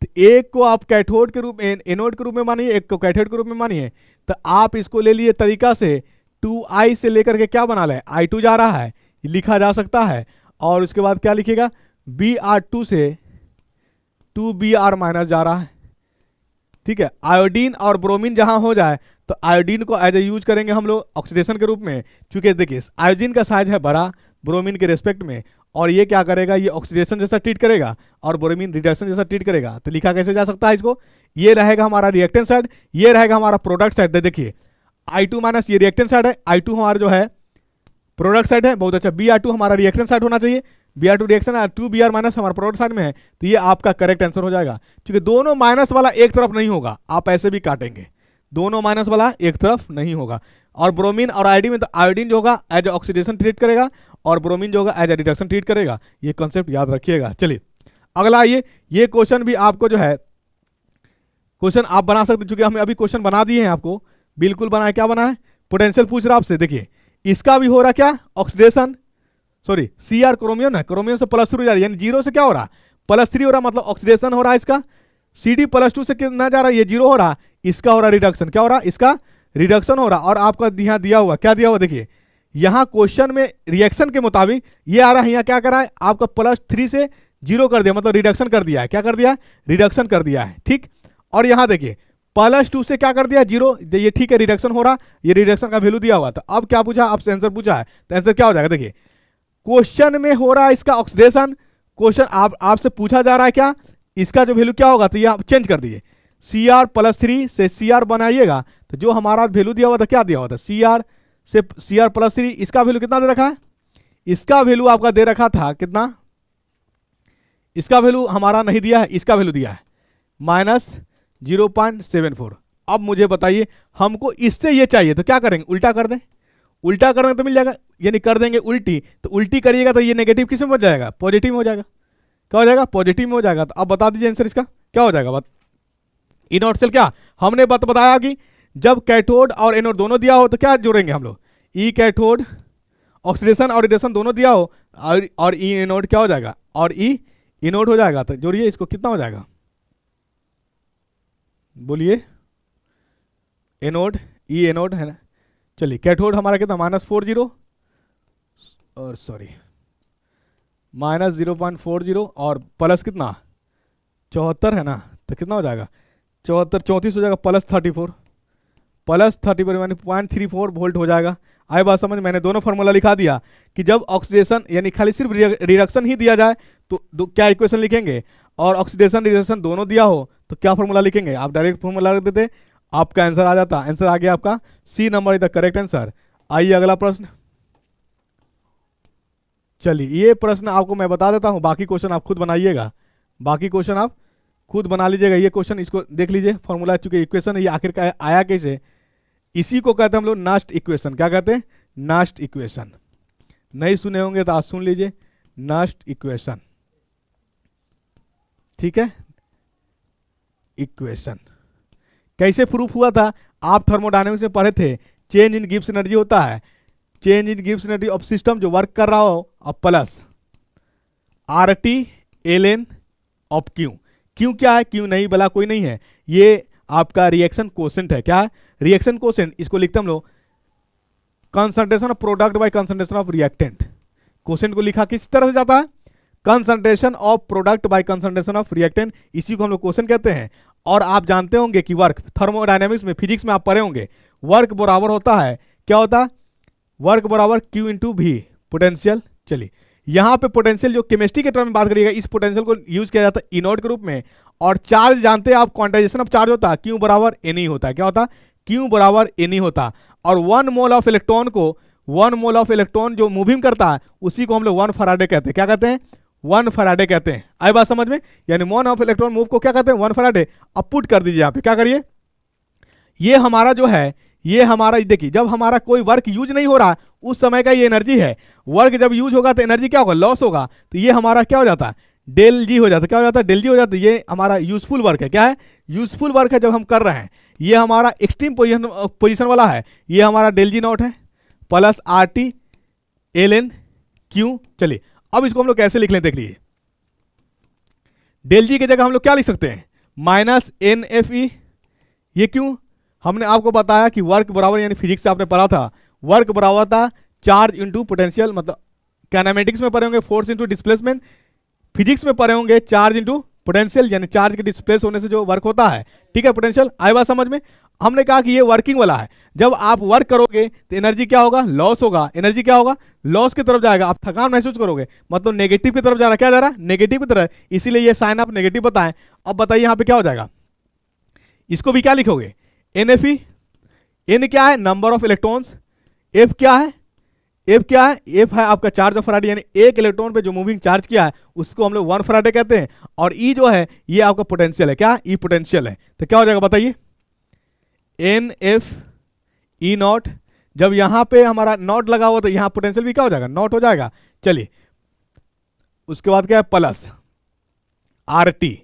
तो एक को आप कैथोड के रूप में, एनोड के रूप में मानिए, एक को कैथोड के रूप में मानिए, तो आप इसको ले लिए तरीका से 2i से लेकर के क्या बना लें, i2 जा रहा है, लिखा जा सकता है, और उसके बाद क्या लिखिएगा, Br2 से 2Br माइनस जा रहा है, ठीक है। आयोडीन और ब्रोमीन जहां हो जाए तो आयोडीन को एज ए यूज करेंगे हम लोग ऑक्सीडेशन के रूप में, क्योंकि देखिए आयोडीन का साइज है बड़ा ब्रोमीन के रेस्पेक्ट में, और ये क्या करेगा, ये ऑक्सीडेशन जैसा ट्रीट करेगा और ब्रोमीन रिडक्शन जैसा ट्रीट करेगा। तो लिखा कैसे जा सकता है इसको, ये रहेगा हमारा रिएक्टेंट साइड, ये रहेगा हमारा प्रोडक्ट साइड। देखिए I2 माइनस ये रिएक्टेंट साइड है, I2 हमारा जो है प्रोडक्ट साइड है, बहुत अच्छा। Br2 हमारा रिएक्टेंट साइड होना चाहिए, Br2 रिएक्शन है, 2Br माइनस हमारा प्रोडक्ट साइड में है, तो ये आपका करेक्ट आंसर हो जाएगा। क्योंकि दोनों माइनस वाला एक तरफ नहीं होगा, आप ऐसे भी काटेंगे, दोनों माइनस वाला एक तरफ नहीं होगा। और ब्रोमीन और आयोडीन में तो आयोडीन जो होगा एज ऑक्सीडेशन ट्रीट करेगा और ब्रोमीन जो होगा एज रिडक्शन ट्रीट करेगा, ये कॉन्सेप्ट याद रखिएगा। चलिए अगला आइए, ये क्वेश्चन भी आपको जो है क्वेश्चन आप बना सकते, चूंकि हमें अभी क्वेश्चन बना दिए हैं आपको, बिल्कुल बनाए, क्या बना है, पोटेंशियल पूछ रहा आपसे। देखिए इसका भी हो रहा क्या, ऑक्सीडेशन, सॉरी Cr क्रोमियम है, क्रोमियम से +3 जा रहा है, यानी 0 से क्या हो रहा, +3 हो रहा, मतलब ऑक्सीडेशन हो रहा है इसका। Cd+2 से कितना जा रहा है, ये 0 हो रहा, इसका हो रहा रिडक्शन, क्या हो रहा, इसका रिडक्शन हो रहा। और आपका यहाँ दिया हुआ, क्या दिया हुआ, देखिए यहाँ क्वेश्चन में रिएक्शन के मुताबिक ये आ रहा है, यहाँ क्या कर रहा है, आपका +3 से 0 कर दिया, मतलब रिडक्शन कर दिया है, क्या कर दिया, रिडक्शन कर दिया है, ठीक। और यहाँ देखिए +2 से क्या कर दिया, 0, ये ठीक है, रिडक्शन हो रहा, ये रिडक्शन का वैल्यू दिया हुआ था। अब क्या पूछा, आपसे आंसर पूछा है, तो आंसर क्या हो जाएगा, देखिए क्वेश्चन में हो रहा है इसका ऑक्सीडेशन, क्वेश्चन आपसे पूछा जा रहा है क्या, इसका जो वैल्यू क्या होगा, तो ये आप चेंज कर दिए, Cr+3 से Cr बनाइएगा, तो जो हमारा वैल्यू दिया हुआ था, क्या दिया हुआ था, Cr से Cr+3, इसका वैल्यू कितना दे रखा है, इसका वैल्यू आपका दे रखा था कितना, इसका वैल्यू हमारा नहीं दिया है, इसका वैल्यू दिया है -0.74। अब मुझे बताइए हमको इससे ये चाहिए, तो क्या करेंगे, उल्टा कर दें, उल्टा करेंगे तो मिल जाएगा, यानी कर देंगे उल्टी, तो उल्टी करिएगा तो ये नेगेटिव किस में बच जाएगा, पॉजिटिव में हो जाएगा, क्या हो जाएगा, पॉजिटिव में हो जाएगा। तो अब बता दीजिए आंसर इसका क्या हो जाएगा, बात इनोड सेल, क्या हमने बताया कि जब कैथोड और एनोड दोनों दिया हो तो क्या जोड़ेंगे हम लोग, ई कैथोड, ऑक्सीडेशन और रिडक्शन दोनों दिया हो, और ई एनोड क्या हो जाएगा, और ई इनोड हो जाएगा। तो जोड़िए इसको, कितना हो जाएगा, बोलिए, एनोड ई एनोड है ना, चलिए कैथोड हमारा कितना -40 और सॉरी -0.40 और प्लस कितना 74 है ना, तो कितना हो जाएगा 34 हो जाएगा, +34 यानी 0.34 वोल्ट हो जाएगा। आए बात समझ, मैंने दोनों फार्मूला लिखा दिया कि जब ऑक्सीडेशन यानी खाली सिर्फ रिडक्शन ही दिया जाए तो क्या इक्वेशन लिखेंगे, और ऑक्सीडेशन रिडक्शन दोनों दिया हो तो क्या फार्मूला लिखेंगे, आप डायरेक्ट फार्मूला रख देते, आपका आंसर आ जाता। आंसर आ गया आपका C number is the correct answer. आइए अगला प्रश्न। चलिए ये प्रश्न आपको मैं बता देता हूं, बाकी क्वेश्चन आप खुद बनाइएगा, बाकी क्वेश्चन आप खुद बना लीजिएगा। ये क्वेश्चन इसको देख लीजिए, फॉर्मूला चूंकि इक्वेशन है, ये आखिरकार आया कैसे, इसी को कहते हैं हम लोग नास्ट इक्वेशन। क्या कहते हैं? नास्ट इक्वेशन। नहीं सुने होंगे तो आज सुन लीजिए, नास्ट इक्वेशन। ठीक है, इक्वेशन कैसे प्रूफ हुआ था? आप थर्मोडायनेमिक्स में पढ़े थे, चेंज इन गिब्स एनर्जी होता है, change in Gibbs energy of system जो वर्क कर रहा हो, और plus R T L N of Q. Q क्या है? क्यू नहीं बला कोई नहीं है, ये आपका रिएक्शन कोसेंट है। क्या है? Reaction quotient. इसको लिखते हम लोग concentration of product by concentration of reactant. Quotient को लिखा किस तरह से जाता है? Concentration of product by concentration of reactant, इसी को हम लोग क्वेश्चन कहते हैं। और आप जानते होंगे कि वर्क थर्मोडायनेमिक्स में, फिजिक्स में आप पढ़े होंगे, वर्क बराबर होता है, क्या होता है? वर्क बराबर क्यू इंटू भी, पोटेंशियल। चलिए यहां पे पोटेंशियल जो केमिस्ट्री के टर्म में बात करिएगा, इस पोटेंशियल को यूज किया जाता है इनोड के रूप में। और चार्ज जानते हैं आप, क्वांटाइजेशन ऑफ चार्ज होता है क्यू बराबर एन ई होता है। क्या होता है? क्यू बराबर एन ई होता। और 1 मोल ऑफ इलेक्ट्रॉन को, 1 मोल ऑफ इलेक्ट्रॉन जो मूविंग करता है, उसी को हम लोग 1 फैराडे कहते हैं। क्या कहते हैं? 1 फैराडे कहते हैं। आई बात समझ में? यानी 1 ऑफ इलेक्ट्रॉन मूव को क्या कहते हैं? 1 फैराडे। अब पुट कर दीजिए यहाँ पे, क्या करिए, ये हमारा जो है, ये हमारा देखिए, जब हमारा कोई वर्क यूज नहीं हो रहा उस समय का ये एनर्जी है। वर्क जब यूज होगा तो एनर्जी क्या होगा? लॉस होगा। तो ये हमारा क्या हो जाता है? डेल जी हो जाता है। क्या हो जाता है? डेल जी हो जाता है। ये हमारा यूजफुल वर्क है। क्या है? यूजफुल वर्क है जब हम कर रहे हैं। ये हमारा एक्सट्रीम पोजीशन वाला है, ये हमारा डेल जी नॉट है, plus R T L N Q. चलिए अब इसको हम लोग कैसे लिख लें, देख लीजिए। डेल जी की जगह हम लोग क्या लिख सकते हैं? Minus N F E. ये क्यों? हमने आपको बताया कि वर्क बराबर, यानी फिजिक्स से आपने पढ़ा था, वर्क बराबर था चार्ज इंटू पोटेंशियल। मतलब काइनेमेटिक्स में पढ़े होंगे फोर्स इंटू डिस्प्लेसमेंट, फिजिक्स में पढ़े होंगे चार्ज इंटू पोटेंशियल, यानी चार्ज के डिस्प्लेस होने से जो वर्क होता है। ठीक है, पोटेंशियल। आई बात समझ में? हमने कहा कि ये वर्किंग वाला है। जब आप वर्क करोगे तो एनर्जी क्या होगा? लॉस होगा। एनर्जी क्या होगा? लॉस की तरफ जाएगा। आप थकान महसूस करोगे, मतलब नेगेटिव की तरफ जा रहा है। क्या जा रहा है? नेगेटिव की तरफ। इसीलिए ये साइन आप नेगेटिव बताएं। अब बताइए यहाँ पे क्या हो जाएगा? इसको भी क्या लिखोगे? एन एफ ई। एन क्या है? Number of electrons. एफ क्या है? एफ क्या है? एफ है आपका चार्ज ऑफ फैराडे, यानी एक इलेक्ट्रॉन पे जो मूविंग चार्ज किया है उसको हम लोग 1 फैराडे कहते हैं। और ई जो है ये आपका पोटेंशियल है। क्या? ई पोटेंशियल है। तो क्या हो जाएगा बताइए? N F E naught. जब यहां पे हमारा नॉट लगा हुआ तो यहां पोटेंशियल भी क्या हो जाएगा? नॉट हो जाएगा। चलिए उसके बाद क्या है? Plus R T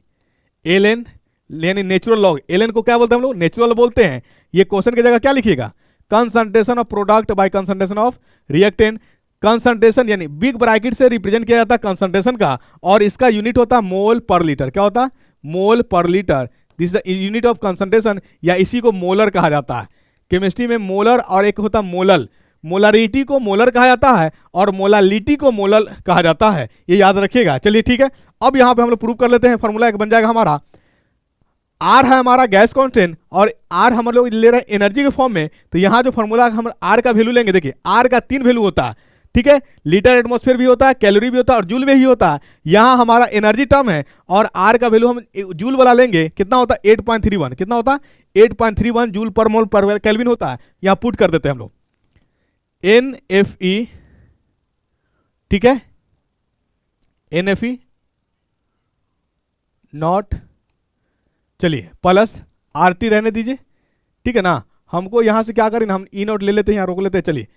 L N, यानी नेचुरल लॉग। एल एन को क्या बोलते हैं हम लोग? नेचुरल बोलते हैं। ये क्वेश्चन की जगह क्या लिखिएगा? Concentration of product by concentration of reactant. Concentration यानी बिग ब्रैकेट से रिप्रेजेंट किया जाता है कंसंट्रेशन का, और इसका यूनिट होता है मोल पर लीटर। क्या होता है? मोल पर litre. This is the unit of concentration, या इसी को मोलर कहा जाता है। केमिस्ट्री में मोलर और एक होता है मोलल। मोलरिटी को मोलर कहा जाता है और मोलालिटी को मोलल कहा जाता है, ये याद रखिएगा। चलिए ठीक है, अब यहां पे हम लोग प्रूव कर लेते हैं। फॉर्मूला एक बन जाएगा हमारा, आर है हमारा गैस कांस्टेंट और आर हम लोग ले रहे हैं एनर्जी के फॉर्म में। तो यहां जो फॉर्मूला हम आर का वैल्यू लेंगे, देखिए आर का 3 वैल्यू होता है। ठीक है, लीटर एटमॉस्फेयर भी होता है, कैलोरी भी होता है और जूल में ही होता है। यहां हमारा एनर्जी टर्म है और आर का वैल्यू हम जूल वाला लेंगे, कितना होता है? 8.31। कितना होता है? 8.31 जूल पर मोल पर केल्विन होता है। यहां पुट कर देते हैं हम लोग एन एफ ई। ठीक है, एन एफ ई नॉट, चलिए प्लस आर टी रहने दीजिए। ठीक है ना, हमको यहां से क्या करें, हम ई नॉट ले लेते हैं, यहां रोक लेते हैं। चलिए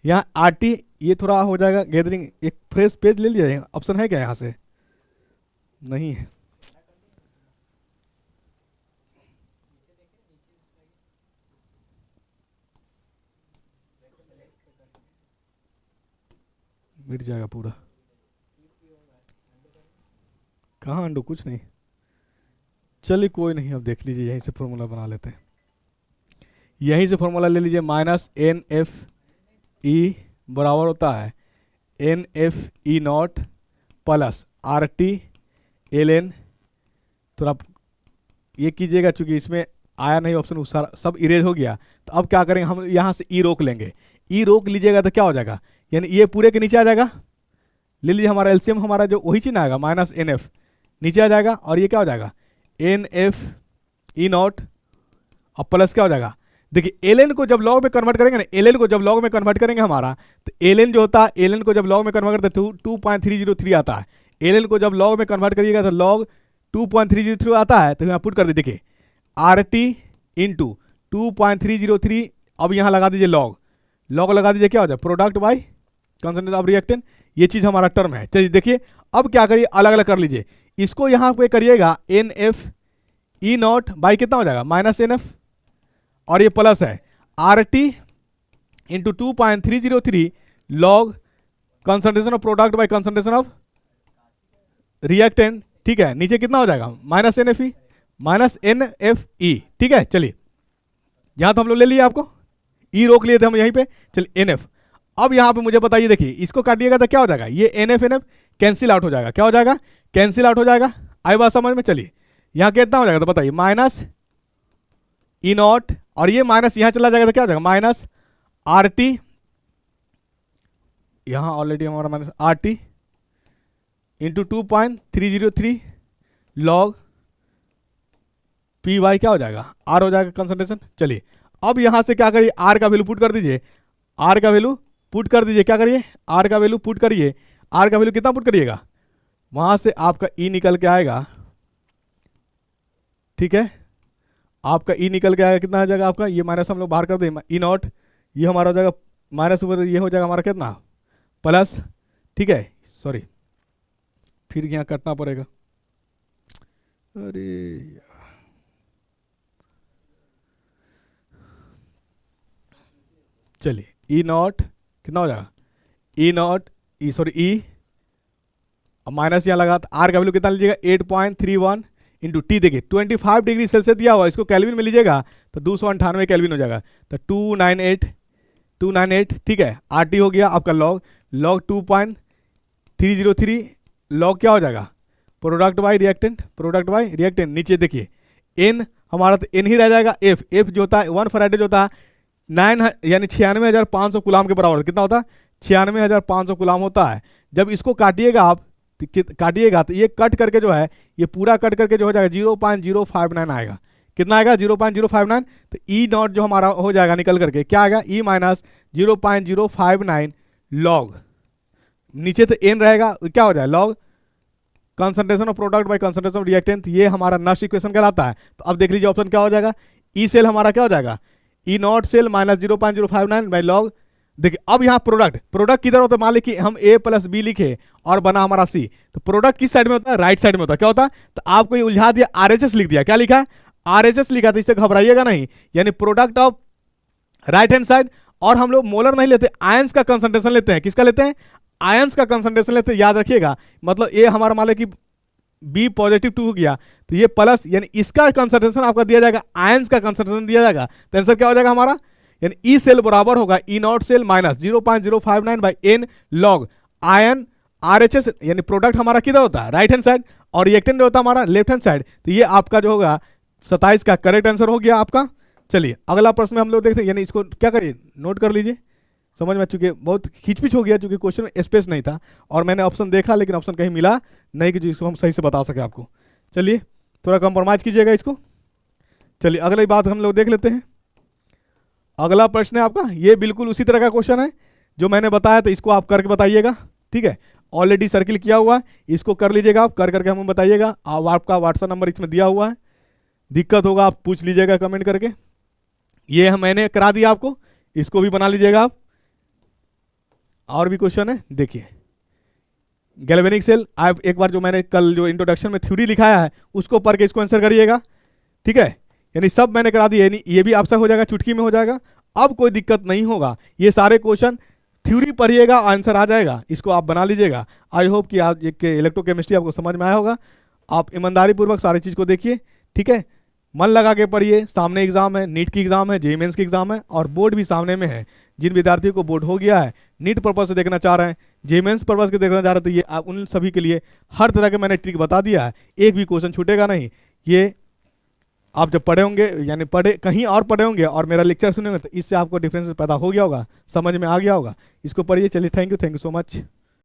यहाँ आर टी, ये थोड़ा हो जाएगा गैदरिंग। एक फ्रेश पेज ले लिया, ऑप्शन है क्या यहाँ से? नहीं है। मिट जाएगा पूरा। कहाँ अंडो? कुछ नहीं। चलिए कोई नहीं, अब देख लीजिए, यहीं से फॉर्मूला बना लेते हैं। यहीं से फॉर्मूला ले लीजिए, माइनस एन एफ ई बराबर होता है N F E naught plus R T L N. तो आप ये कीजिएगा, चूंकि इसमें आया नहीं ऑप्शन, सारा सब इरेज हो गया। तो अब क्या करेंगे, हम यहाँ से ई रोक लेंगे। ई रोक लीजिएगा तो क्या हो जाएगा, यानी ये पूरे के नीचे आ जाएगा। ले लीजिए, हमारा एलसीएम हमारा जो वही चिन्ह आएगा, माइनस एन एफ नीचे आ जाएगा और ये क्या हो जाएगा? एन एफ ई नॉट और प्लस क्या हो जाएगा, देखिए एल एन को जब लॉग में कन्वर्ट करेंगे ना, एल एन को जब लॉग में कन्वर्ट करेंगे हमारा, तो एल एन जो होता है, एल एन को जब लॉग में कन्वर्ट करते हैं 2.303 आता है। एल एन को जब लॉग में कन्वर्ट करिएगा तो लॉग 2.303 आता है, तो यहाँ पुट कर दीजिए, देखिए आर टी इंटू 2.303, अब यहाँ लगा दीजिए लॉग, लॉग लगा दीजिए, क्या हो जाए, product by concentration of reactant, ये चीज़ हमारा टर्म है। चलिए देखिए अब क्या करिए, अलग अलग कर लीजिए, इसको यहाँ पे करिएगा N F E naught by कितना हो जाएगा, माइनस एन एफ, और ये प्लस है R T into 2.303 log concentration of product by concentration of reactant, ठीक है, नीचे कितना हो जाएगा, minus N F E, minus N F E, ठीक है। चलिए यहां तो हम लोग ले लिए, आपको ई रोक लिए थे हम यहीं पे, चलिए एन एफ। अब यहां पे मुझे बताइए, देखिए इसको काटिएगा तो क्या हो जाएगा, ये एन एफ कैंसिल आउट हो जाएगा, क्या हो जाएगा, कैंसिल आउट हो जाएगा, आई बात समझ में। चलिए यहां कितना हो जाएगा तो बताइए, माइनस ई नॉट, और ये माइनस यहां चला जाएगा तो क्या हो जाएगा, माइनस आर टी, यहां ऑलरेडी हमारा minus R T into 2.303 log P Y, क्या हो जाएगा, आर हो जाएगा कंसंट्रेशन। चलिए अब यहां से क्या करिए, आर का वैल्यू पुट कर दीजिए, आर का वैल्यू पुट कर दीजिए, क्या करिए, आर का वैल्यू पुट करिए, आर का वैल्यू कितना पुट करिएगा, वहां से आपका ई निकल के आएगा, ठीक है, आपका ई निकल के आएगा, कितना आ जाएगा आपका, ये माइनस हम लोग बाहर कर दें, ई नॉट, ये हमारा हो जाएगा माइनस ऊपर, ये हो जाएगा हमारा कितना, प्लस, ठीक है, सॉरी फिर यहाँ कटना पड़ेगा, अरे चलिए ई नॉट कितना हो जाएगा, E naught E sorry E, minus यहाँ लगा, आर का वैल्यू कितना लीजिएगा, 8.31 इंटू टी, देखिए 25 डिग्री सेल्सियस दिया हुआ, इसको कैल्विन में लीजिएगा तो 298 कैल्विन हो जाएगा, तो 298, ठीक है, आर टी हो गया आपका लॉग, लॉग 2.303 लॉग क्या हो जाएगा, product by reactant, product by reactant, नीचे देखिए एन हमारा तो एन ही रह जाएगा, एफ, एफ जो होता है 1 फैराड जो होता है 9 यानी 96,500 गुलाम के बराबर, कितना होता है, 96,500 गुलाम होता है। जब इसको काटिएगा आप, काटिएगा तो ये कट करके जो है, ये पूरा कट करके जो हो जाएगा 0.059 आएगा, कितना आएगा 0.059, तो ई नॉट जो हमारा हो जाएगा निकल करके क्या आएगा, ई माइनस 0.059 लॉग, नीचे तो एन रहेगा, क्या हो जाए log concentration of product by concentration of reactant, ये हमारा नस्ट इक्वेशन कहलाता है। तो अब देख लीजिए ऑप्शन क्या हो जाएगा, ई सेल हमारा क्या हो जाएगा, E naught cell minus 0.059 by log, देखिए अब यहाँ प्रोडक्ट, प्रोडक्ट किधर होता है, मान ली कि हम ए प्लस बी लिखे और बना हमारा सी, तो प्रोडक्ट किस साइड में होता है, राइट साइड में होता है, क्या होता है, तो आपको ये उलझा दिया, आरएचएस लिख दिया, क्या लिखा है, आरएचएस लिखा, तो इससे घबराइएगा नहीं, यानी product of right hand side, और हम लोग मोलर नहीं लेते, आयंस का कंसंट्रेशन लेते हैं, किसका लेते हैं, आयंस का कंसंट्रेशन लेते हैं, याद रखिएगा, मतलब ए हमारा मान लो कि बी पॉजिटिव 2 हो गया, तो ये प्लस, यानी इसका कंसंट्रेशन आपका दिया जाएगा, आयंस का कंसंट्रेशन दिया जाएगा, तो आंसर क्या हो जाएगा हमारा, यानी ई सेल बराबर होगा E naught cell minus 0.059 by n log ion RHS, यानी प्रोडक्ट हमारा किधर होता है, राइट हैंड साइड, और रिएक्टेंट होता है हमारा लेफ्ट हैंड साइड, तो ये आपका जो होगा 27 का करेक्ट आंसर हो गया आपका। चलिए अगला प्रश्न में हम लोग देखते हैं, यानी इसको क्या करिए, नोट कर लीजिए, समझ में, चूंकि बहुत खिचपिच हो गया, चूंकि क्वेश्चन में स्पेस नहीं था, और मैंने ऑप्शन देखा लेकिन ऑप्शन कहीं मिला नहीं कि जिसको हम सही से बता सके आपको। चलिए थोड़ा कंप्रोमाइज कीजिएगा इसको। चलिए अगली बात हम लोग देख लेते हैं, अगला प्रश्न है आपका, ये बिल्कुल उसी तरह का क्वेश्चन है जो मैंने बताया था, इसको आप करके बताइएगा, ठीक है, ऑलरेडी सर्किल किया हुआ है, इसको कर लीजिएगा आप, कर करके हमें बताइएगा, आपका व्हाट्सएप नंबर इसमें दिया हुआ है, दिक्कत होगा आप पूछ लीजिएगा कमेंट करके, ये मैंने करा दिया आपको, इसको भी बना लीजिएगा आप। और भी क्वेश्चन है, देखिए गैल्वेनिक सेल, आप एक बार जो मैंने कल जो इंट्रोडक्शन में थ्योरी लिखाया है उसको पढ़ के इसको आंसर करिएगा, ठीक है, यानी सब मैंने करा दिया, यानी ये भी आपसे हो जाएगा, चुटकी में हो जाएगा, अब कोई दिक्कत नहीं होगा, ये सारे क्वेश्चन थ्योरी पढ़िएगा आंसर आ जाएगा, इसको आप बना लीजिएगा। आई होप कि आप इलेक्ट्रोकेमिस्ट्री आपको समझ में आया होगा, आप ईमानदारी पूर्वक सारी चीज़ को देखिए, ठीक है, मन लगा के पढ़िए, सामने एग्जाम है, नीट की एग्जाम है, जेईई मेंस की एग्जाम है, और बोर्ड भी सामने में है। जिन विद्यार्थियों को बोर्ड हो गया है, नीट पर्पज से देखना चाह रहे हैं, जेईई मेंस पर्पज से देखना चाह रहे थे, ये उन सभी के लिए हर तरह के मैंने ट्रिक बता दिया है, एक भी क्वेश्चन छूटेगा नहीं। ये आप जब पढ़े होंगे, यानी पढ़े कहीं और पढ़े होंगे और मेरा लेक्चर सुनेंगे, तो इससे आपको डिफरेंस पैदा हो गया होगा, समझ में आ गया होगा, इसको पढ़िए। चलिए थैंक यू सो मच।